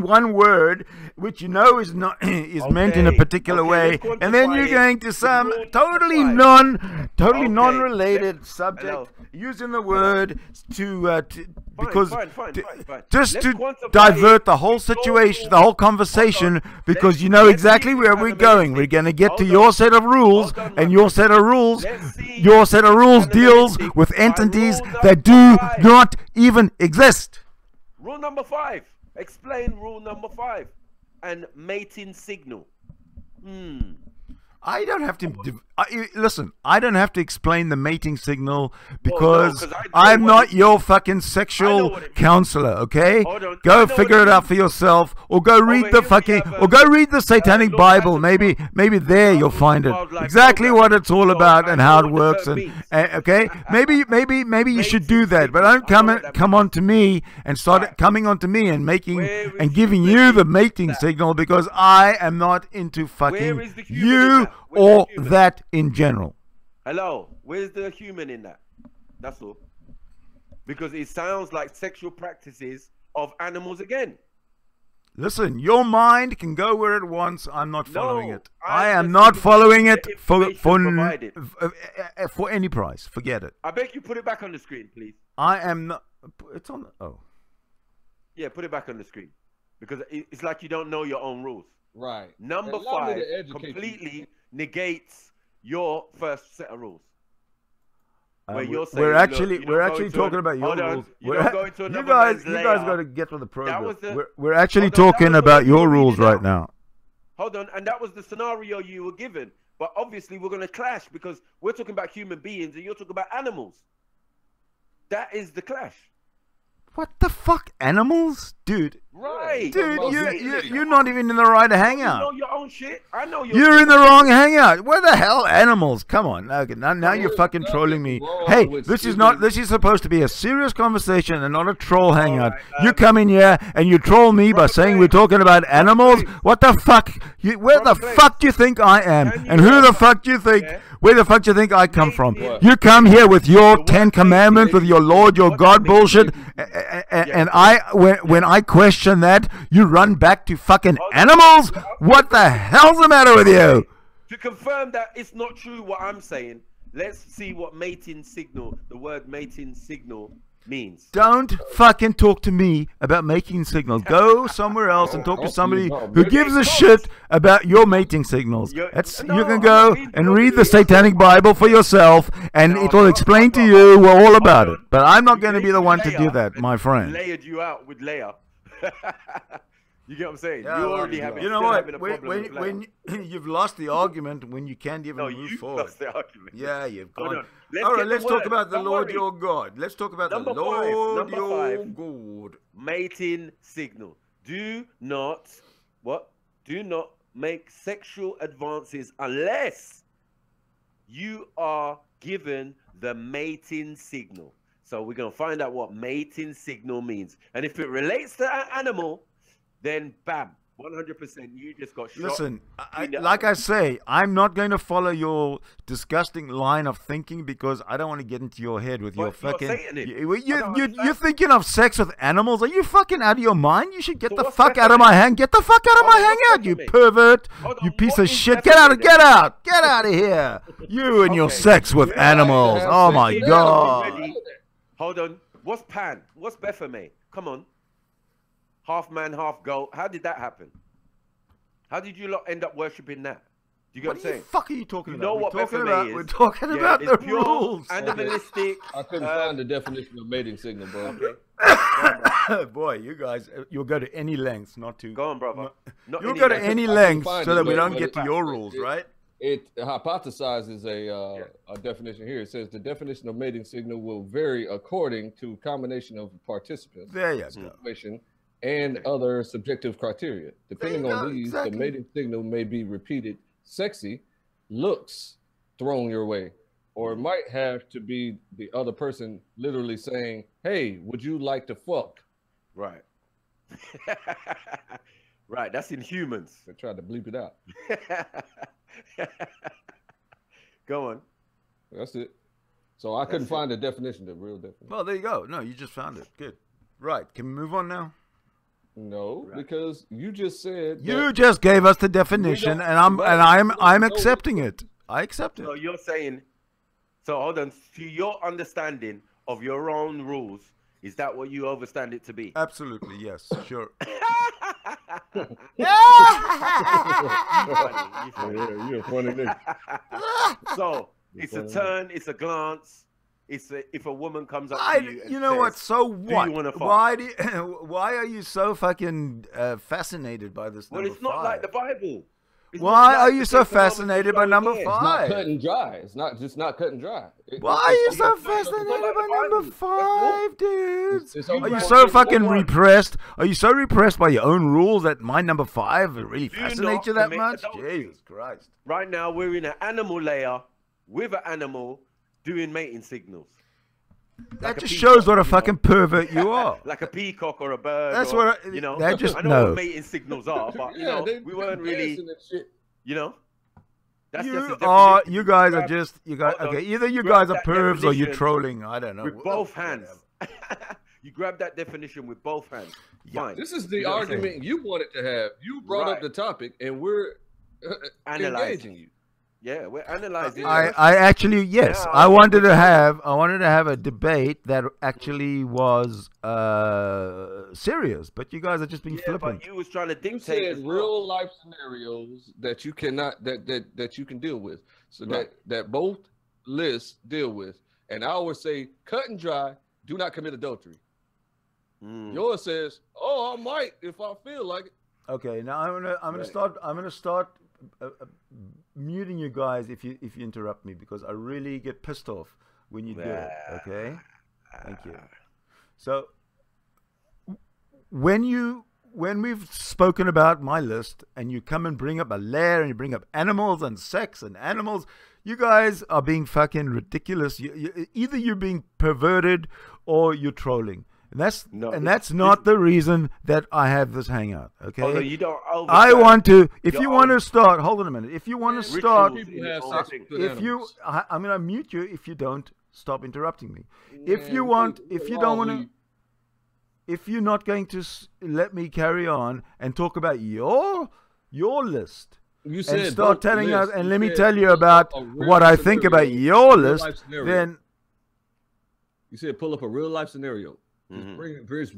one word which you know is not meant in a particular way, and then you're going to some totally non-related subject, using the word to divert the whole situation, the whole conversation, because you know exactly where we're going. We're going to get to your set of rules, and your set of rules deals with entities that do not even exist. Rule number 5. Explain rule number 5. And mating signal. I don't have to listen. I don't have to explain the mating signal because I'm not your fucking sexual counselor. Okay, go figure it out for yourself, or go read the Satanic Bible. Maybe there you'll find it exactly what it's all about and how it works. And okay, maybe you should do that, but don't come on to me and start coming on to me and giving you the mating signal, because I am not into fucking you or that in general. Hello, where's the human in that? That's all. Because it sounds like sexual practices of animals again. Listen, your mind can go where it wants. I'm not following it. I am not following it for any price. Forget it. I beg you put it back on the screen, please. I am not. It's on. Oh. Yeah, put it back on the screen. Because it's like you don't know your own rules. Right. Number 5 completely negates your first set of rules. We're actually talking about your rules. You guys got to get with the program. We're actually talking about your rules right now. Hold on, and that was the scenario you were given. But obviously we're going to clash because we're talking about human beings and you're talking about animals. That is the clash. What the fuck? Animals? Dude. Right. Dude, you're not even in the right hangout. You know your own shit. I know your You're in the wrong hangout. Where the hell animals? Come on. Okay, now you're fucking trolling me. Hey, this is supposed to be a serious conversation and not a troll hangout. You come in here and you troll me by saying we're talking about animals. What the fuck? Where the fuck do you think I am? And who the fuck do you think? Where the fuck do you think I come from? You come here with your 10 commandments, with your Lord, your God bullshit, and when I question that, you run back to fucking animals? What the hell's the matter with you? To confirm that it's not true what I'm saying, let's see what mating signal, the word mating signal means. Don't fucking talk to me about mating signals. Go somewhere else and talk to somebody who gives a shit about your mating signals. You can go and read the Satanic Bible for yourself, and it will explain to you all about it. But I'm not going to be the one to do that, my friend. Layered you out with Leia. You get what I'm saying? Yeah, you already have it. You know what? When you've lost the argument, when you can't even move forward. Lost the argument. Yeah, you've gone. All right, let's talk about the Lord your God. Let's talk about the Lord your God. Mating signal. Do not make sexual advances unless you are given the mating signal. So we're going to find out what mating signal means. And if it relates to an animal, then bam, 100%, you just got shot. Listen, like I say, I'm not going to follow your disgusting line of thinking because I don't want to get into your head with your fucking... You're thinking of sex with animals? Are you fucking out of your mind? You should get the fuck out of my hand. Get the fuck out of my hangout, you pervert. You piece of shit. Get out of here. You and your sex with animals. Oh my God. Hold on. What's Pan? What's Baphomet? Come on. Half man, half goat. How did that happen? How did you lot end up worshipping that? Do you get what I'm saying? What the fuck are you talking about? You know what Baphomet is? We're talking about the rules. Animalistic. I couldn't find the definition of mating signal, bro. Okay. Boy, you guys, you'll go to any lengths not to... Go on, brother. You'll go to any lengths so that we don't get to your rules, right? It hypothesizes a definition here. It says the definition of mating signal will vary according to combination of participants. There you go. And other subjective criteria. Depending on these, the mating signal may be repeated sexy, looks thrown your way, or it might have to be the other person literally saying, hey, would you like to fuck? Right. Right, that's in humans. I tried to bleep it out. Go on. That's it. So I couldn't find the definition, the real definition. Well, there you go. No, you just found it. Good. Right. Can we move on now? No, because you just said you just gave us the definition, and I'm accepting it. I accept it. So you're saying, so hold on, to your understanding of your own rules, is that what you understand it to be? Absolutely, yes, sure. You're a funny nigga. So it's a turn, it's a glance. If a woman comes up to you and you know says, what? So what? Do you want to fuck? Why are you so fucking fascinated by this? Well, it's not like the Bible. Why are you so fascinated by number It's not 5? cut and dry. It's not just not cut and dry. Why are you so fascinated by number 5, dude? Are you so fucking repressed? Are you so repressed by your own rules that my number 5 really fascinates you that much? Jesus Christ. Right now, we're in an animal layer with an animal doing mating signals. That just shows what a fucking pervert you are. Like a peacock or a bird. That's or, what you know. That just I know what mating signals are, but you know, we weren't really. You know. That's you guys are just okay. Either you guys are pervs or you're trolling. I don't know. With both hands. You grab that definition with both hands. Fine. This is the argument you wanted to have. You brought up the topic, and we're engaging you. Yeah, we're analyzing. I actually, yes, I wanted to have a debate that actually was serious, but you guys are just being flippant. But you was trying to dictate. You said real life scenarios that you cannot that you can deal with, so that both lists deal with. And I always say, cut and dry, do not commit adultery. Yours says, oh, I might if I feel like it. Okay, now I'm gonna start muting you guys if you interrupt me, because I really get pissed off when you do it. Okay, thank you. So when we've spoken about my list and you come and bring up a layer and you bring up animals and sex and animals, you guys are being fucking ridiculous. Either you're being perverted or you're trolling. And that's not the reason that I have this hangout. Okay. Although you don't. I want to. If you want to start, hold on a minute. If you want to start, I'm gonna mute you if you don't stop interrupting me. If you want, if you don't want to, if you're not going to let me carry on and talk about your list, you said and start telling us, and let me tell you about what I think about your list, then you said pull up a real life scenario.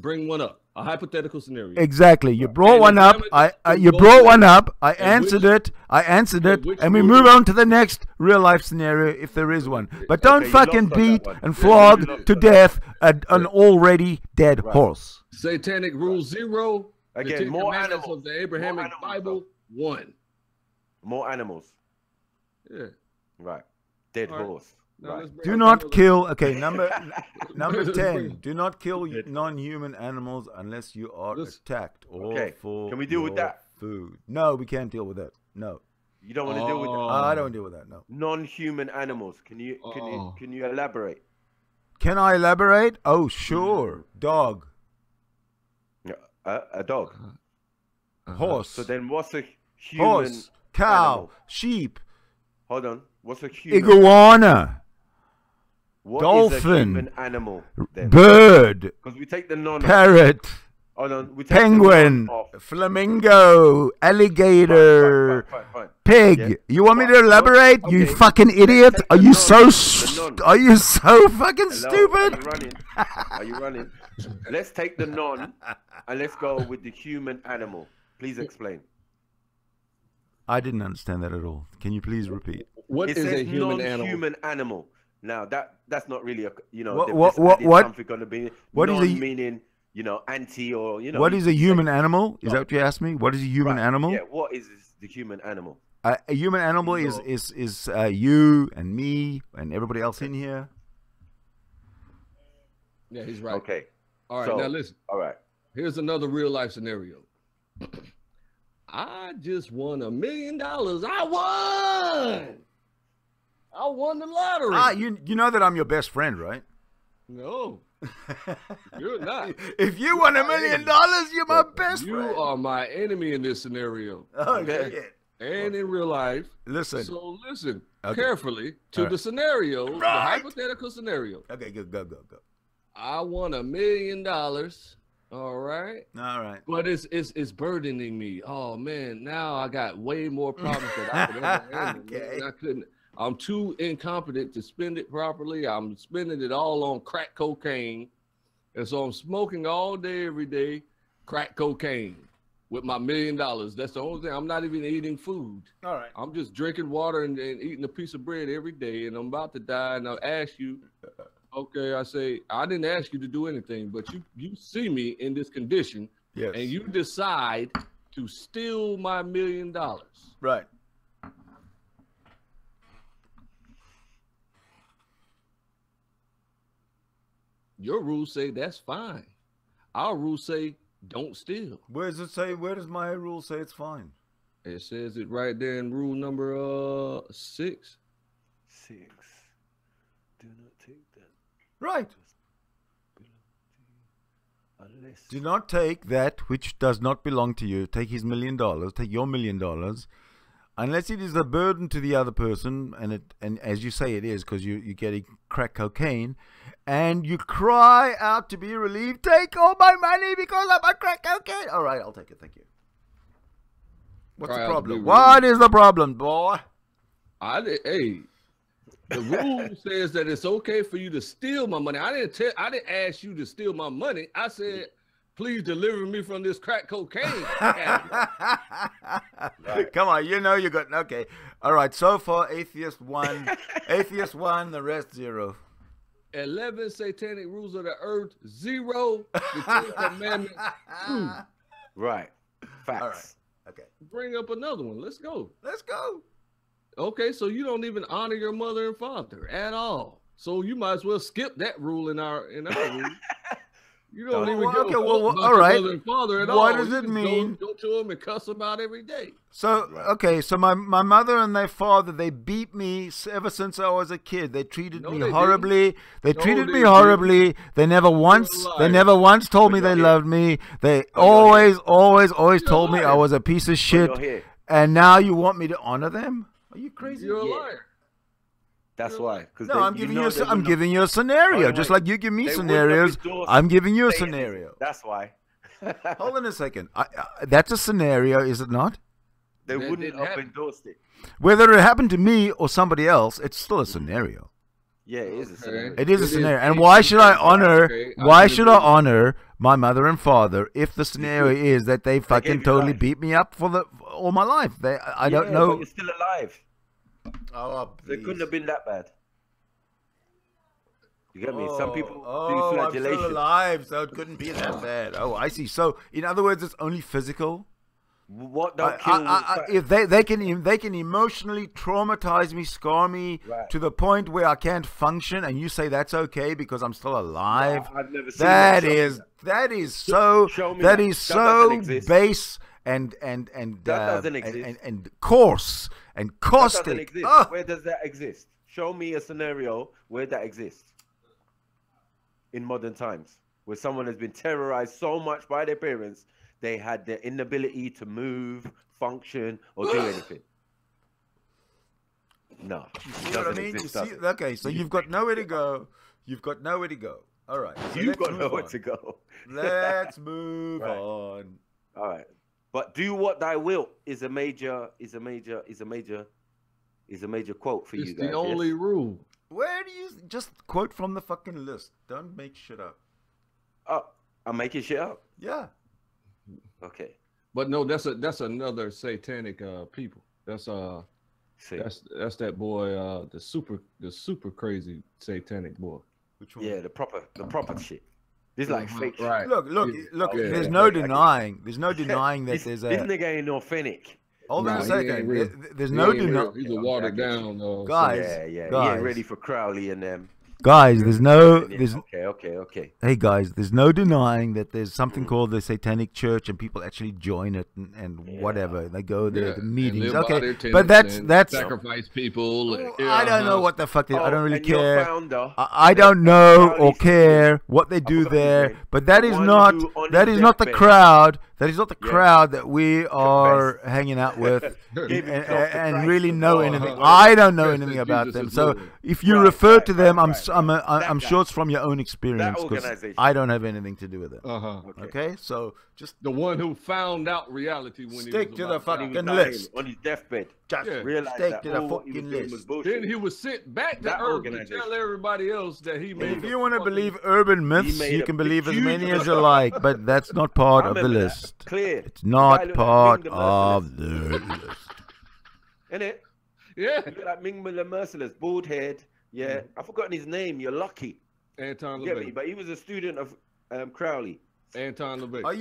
Bring one up. A hypothetical scenario. Exactly. You brought one up. You brought one up. I answered it. And we move on to the next real life scenario if there is one. But don't fucking beat and flog to death an already dead horse. Satanic rule 0. Again, more animals of the Abrahamic Bible 1. More animals. Yeah. Right. Dead horse. Right. Do not kill. Okay, number 10. Do not kill non-human animals unless you are attacked or for Can we deal with that? Food. No, we can't deal with that. No. You don't want to deal with that. I don't deal with that. No. Non-human animals. Can you elaborate? Can I elaborate? Oh, sure. Dog. A dog. Horse. So then, what's a human? Horse. Cow. Animal? Sheep. Hold on. What's a human? Iguana. What dolphin, is a human animal then? Bird, because we take the non parrot, hold on, we take penguin, flamingo, alligator, fine. pig. Yeah. You want me to elaborate? Okay. You fucking idiot! Are you so fucking stupid? Are you running? Let's take the non and let's go with the human animal. Please explain. I didn't understand that at all. Can you please repeat? What is a human animal? Human animal. Now that's not really a what something going to be what is a meaning anti or what is a human animal? Is that what you asked me? What is a human animal? Yeah, what is the human animal? A human animal is you and me and everybody else in here. Yeah, he's right. Okay. All right, now listen. All right. Here's another real life scenario. I just won $1 million. I won the lottery. You know that I'm your best friend, right? No, you're not. If you won $1 million, you're my best friend. You are my enemy in this scenario. Okay. And in real life. Listen. So listen carefully to the scenario, the hypothetical scenario. Okay, go. I won $1 million. All right. But it's burdening me. Oh man, now I got way more problems than I could ever handle. Okay. I couldn't. I'm too incompetent to spend it properly. I'm spending it all on crack cocaine. And so I'm smoking all day, every day, crack cocaine with my $1 million. That's the only thing. I'm not even eating food. All right. I'm just drinking water and eating a piece of bread every day. And I'm about to die. And I'll ask you, okay, I say, I didn't ask you to do anything, but you see me in this condition. Yes. And you decide to steal my $1 million. Right. Your rules say that's fine. Our rules say don't steal. Where does it say? Where does my rule say it's fine? It says it right there in rule number 6. 6. Do not take that. Right. Unless. Do not take that which does not belong to you. Take his $1 million. Take your $1 million, unless it is a burden to the other person, and as you say it is, because you're getting crack cocaine, and you cry out to be relieved. Take all my money because I'm on crack cocaine. All right, I'll take it. Thank you. What's the problem? What is the problem, boy? Hey, the rule says that it's okay for you to steal my money. I didn't ask you to steal my money. I said, please deliver me from this crack cocaine. Come on, you know you got okay. All right, so far Atheist 1, Atheist 1, the rest 0. 11 satanic rules of the earth, 0. The 10 commandments, 2. Right. Facts. All right. Okay. Bring up another one. Let's go. Let's go. Okay, so you don't even honor your mother and father at all. So you might as well skip that rule in our rule. You don't even give a fuck about your mother and father at all. What does it mean? Go to them and cuss them out every day. So, okay, so my mother and their father, they beat me ever since I was a kid. They treated me horribly. They treated me horribly. They never once told me they loved me. They always told me I was a piece of shit. And now you want me to honor them? Are you crazy? You're a liar. That's why. No, I'm giving you a scenario. Just like you give me scenarios, I'm giving you a scenario. That's why. Hold on a second. That's a scenario, is it not? They wouldn't have endorsed it. Whether it happened to me or somebody else, it's still a scenario. Yeah, it is a scenario. It is a scenario. And why should I honor? Why should I honor my mother and father if the scenario is that they fucking totally beat me up for all my life? I don't know. But you're still alive. Oh, it couldn't have been that bad. You get me? Some people do flagellation. I'm still alive, so it couldn't be that bad. Oh, I see. So, in other words, it's only physical. What don't kill? If they can emotionally traumatize me, scar me to the point where I can't function, and you say that's okay because I'm still alive. No, I've never seen that is so base and coarse and caustic. That doesn't exist. Where does that exist? Show me a scenario where that exists in modern times, where someone has been terrorized so much by their parents they had the inability to move, function, or do anything. No. You know what I mean? You see, okay, so you've got nowhere to go. You've got nowhere to go. All right. So you've got nowhere to go. Let's move on. All right. But do what thy will is a major quote for you guys. It's the only rule. Where do you just quote from the fucking list? Don't make shit up. Oh, I'm making shit up. Yeah. Okay. But no, that's another satanic people. That's that boy, the super crazy satanic boy. Which one? Yeah, the proper shit. This is like fake. Right. Look. There's no denying. There's no denying that there's a. This nigga ain't authentic. Hold on a second. There's no denying. He's a watered down. Guys. Yeah. Guys. He ain't ready for Crowley and them. Guys, Okay. Hey guys, there's no denying that there's something called the Satanic Church, and people actually join it and whatever. They go there, the meetings. Okay, but that's sacrifice people. I don't know what the fuck. I don't really care. I don't know or care what they do there. But that is not the crowd. That is not the crowd that we are hanging out with and really know anything. I don't know anything about them. So if you refer to them, I'm sure it's from your own experience, because I don't have anything to do with it. Okay, so just the one who found out reality when stick to the fucking list on his deathbed. Just realize stick to the fucking list. Then he was sent back to Earth and tell everybody else that he made. If you want to believe urban myths, you can believe as many as you like, but that's not part of the list. Clear. It's not part of the list. Isn't it? Yeah. You look like Ming the Merciless, bald head. Yeah, I've forgotten his name. You're lucky. Anton Get me? But he was a student of Crowley. Anton LaVey. Are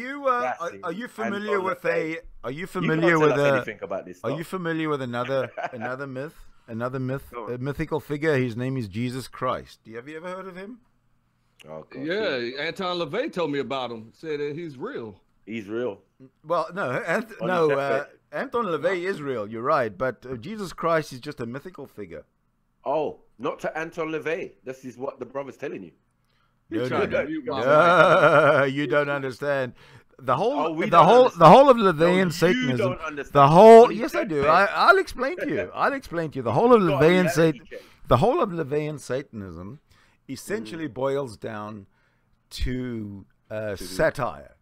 you familiar Anton with LaVey. Are you You familiar can't with tell us anything about this Are stuff. you familiar with another myth? A mythical figure. His name is Jesus Christ. Have you ever heard of him? Oh, God, Yeah, Anton LaVey told me about him. Said that he's real. he's real. Well, no, Anton LaVey is real. You're right, but Jesus Christ is just a mythical figure. Oh, not to Anton LaVey. This is what the brother's telling you. No, tried to mute my mic. you don't understand. The whole, we the don't whole, understand. the whole of No, LaVeyan you Satanism. don't understand. The whole, Only yes, I check do. that. I'll explain to you. I'll explain to you. The whole of Got a LaVeyan reality check. the whole of LaVeyan Satanism essentially boils down to satire,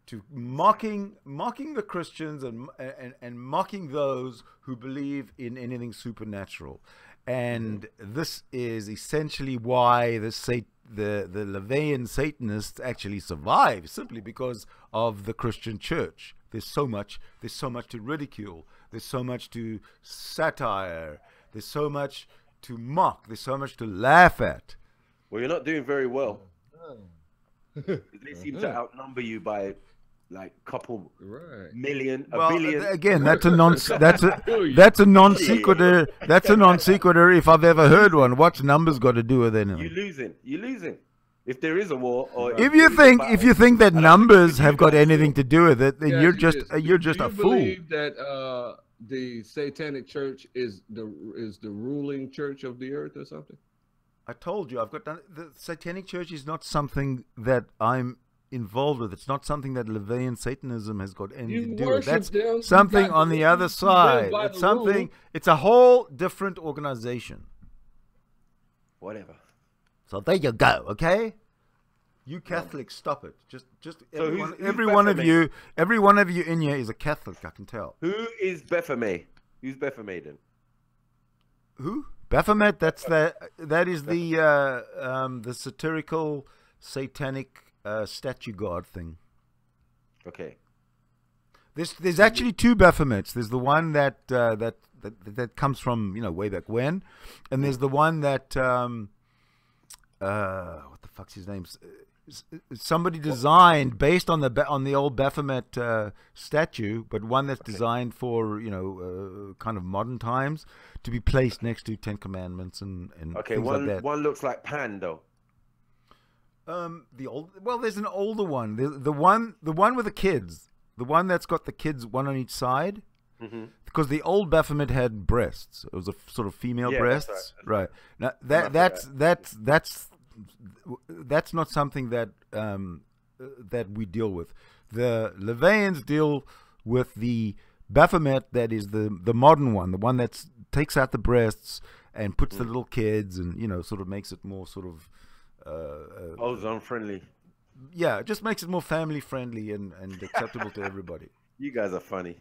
to mocking the Christians and mocking those who believe in anything supernatural. And this is essentially why the LaVeyan Satanists actually survive, simply because of the Christian church. There's so much to ridicule. There's so much to satire. There's so much to mock. There's so much to laugh at. Well, you're not doing very well. They seem to outnumber you by like couple million, a billion. Again, that's a non sequitur. That's a non sequitur if I've ever heard one. What's numbers got to do with anything? You're losing. If there is a war, or if you think that numbers have got anything to do with it, then you're just a fool. Believe that the Satanic Church is the ruling church of the earth or something? I told you, the Satanic Church is not something that I'm involved with. It's not something that LaVeyan Satanism has got anything to do with. That's something on the other side. It's something. It's a whole different organization. Whatever. So there you go. Okay. You Catholics, stop it. Just every one of you in here is a Catholic. I can tell. Who is Baphomet? Who's Baphomet then? Who? Baphomet. That is the satirical, satanic statue god thing. Okay. There's actually two Baphomets. There's the one that comes from way back when, and there's the one that what the fuck's his name? Somebody designed based on the old Baphomet statue, but one that's designed for kind of modern times to be placed next to Ten Commandments and things like that. One looks like Pan though. There's an older one. The one with the kids, the one that's got the kids one on each side. Mm-hmm. Because the old Baphomet had breasts. It was a sort of female breasts. That's right. Now that's not something that that we deal with. The LaVeyans deal with the Baphomet that is the modern one, the one that takes out the breasts and puts the little kids and sort of makes it more sort of ozone friendly. Yeah, it just makes it more family friendly and acceptable to everybody. You guys are funny.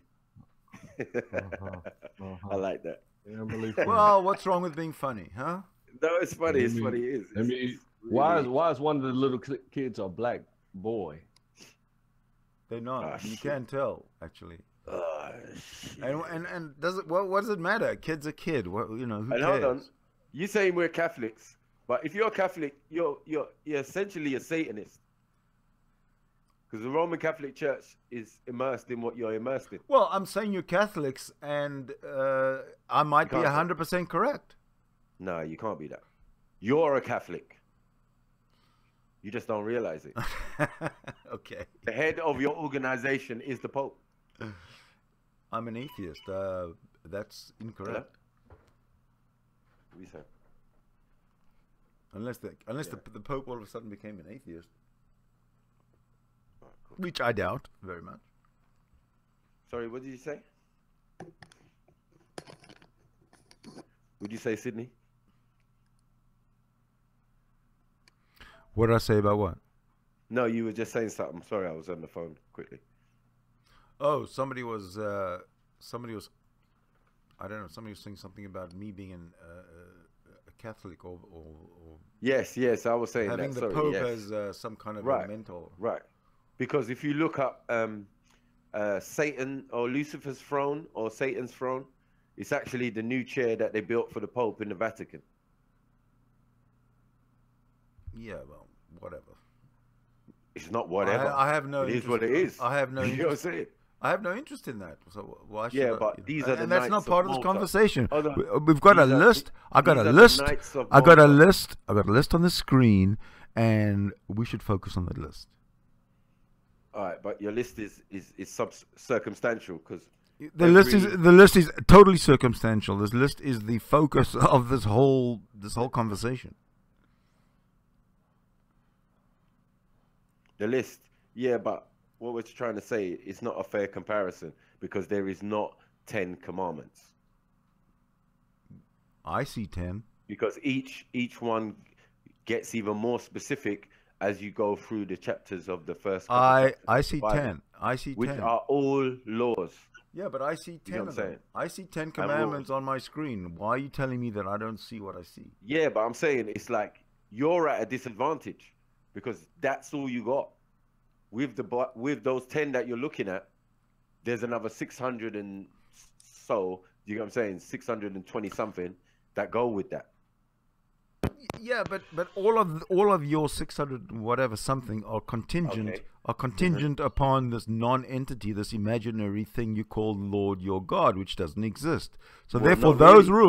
I like that. Yeah, well, what's wrong with being funny, huh? No, it's funny. It's funny. It is. Why is one of the little kids a black boy? They're not. You can't tell, actually. Oh, and does it? What does it matter? A kid's a kid. What who cares? Hold on. You saying we're Catholics, but if you're a Catholic, you're essentially a Satanist. Because the Roman Catholic Church is immersed in what you're immersed in. Well, I'm saying you're Catholics, and I might be 100% correct. No, you can't be that. You're a Catholic. You just don't realize it. Okay. The head of your organization is the Pope. I'm an atheist. That's incorrect. What you say? Unless the Pope all of a sudden became an atheist. Which I doubt very much. Sorry, what did you say? Would you say, Sydney? What did I say about what? No, you were just saying something. Sorry, I was on the phone quickly. Oh, somebody was, I don't know, somebody was saying something about me being a Catholic or Yes, I was saying having that. the Pope as some kind of a mentor. Right. Because if you look up Satan or Lucifer's throne or Satan's throne, it's actually the new chair that they built for the Pope in the Vatican. Yeah, well, whatever. It's not whatever. I have no. It is interest, what it is. I have no. You know what I'm interest, saying? I have no interest in that. So why should Yeah, I, but these are the and that's not Knights part of of this Malta. conversation. Oh, no. We've got a These are- list. I got these a are the list. Knights of I got a Malta. list. I got a list on the screen, and we should focus on that list. All right, but your list is circumstantial because The list is totally circumstantial. This list is the focus of this whole conversation. the list. Yeah, but what we're trying to say is not a fair comparison because there is not 10 commandments. I see 10. Because each one gets even more specific as you go through the chapters of the first. I see 10. I see 10. Which are all laws. Yeah, but I see 10 You know what of I'm them. saying? I see 10 commandments on my screen. Why are you telling me that I don't see what I see? Yeah, but I'm saying it's like you're at a disadvantage because that's all you got. With those 10 that you're looking at, there's another 600 and so, you know what I'm saying, 620 something that go with that. Yeah, but all of your 600 whatever something are contingent upon this non-entity, this imaginary thing you call Lord your God, which doesn't exist. So Well, therefore not those really.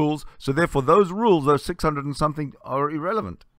rules, those 600 and something are irrelevant.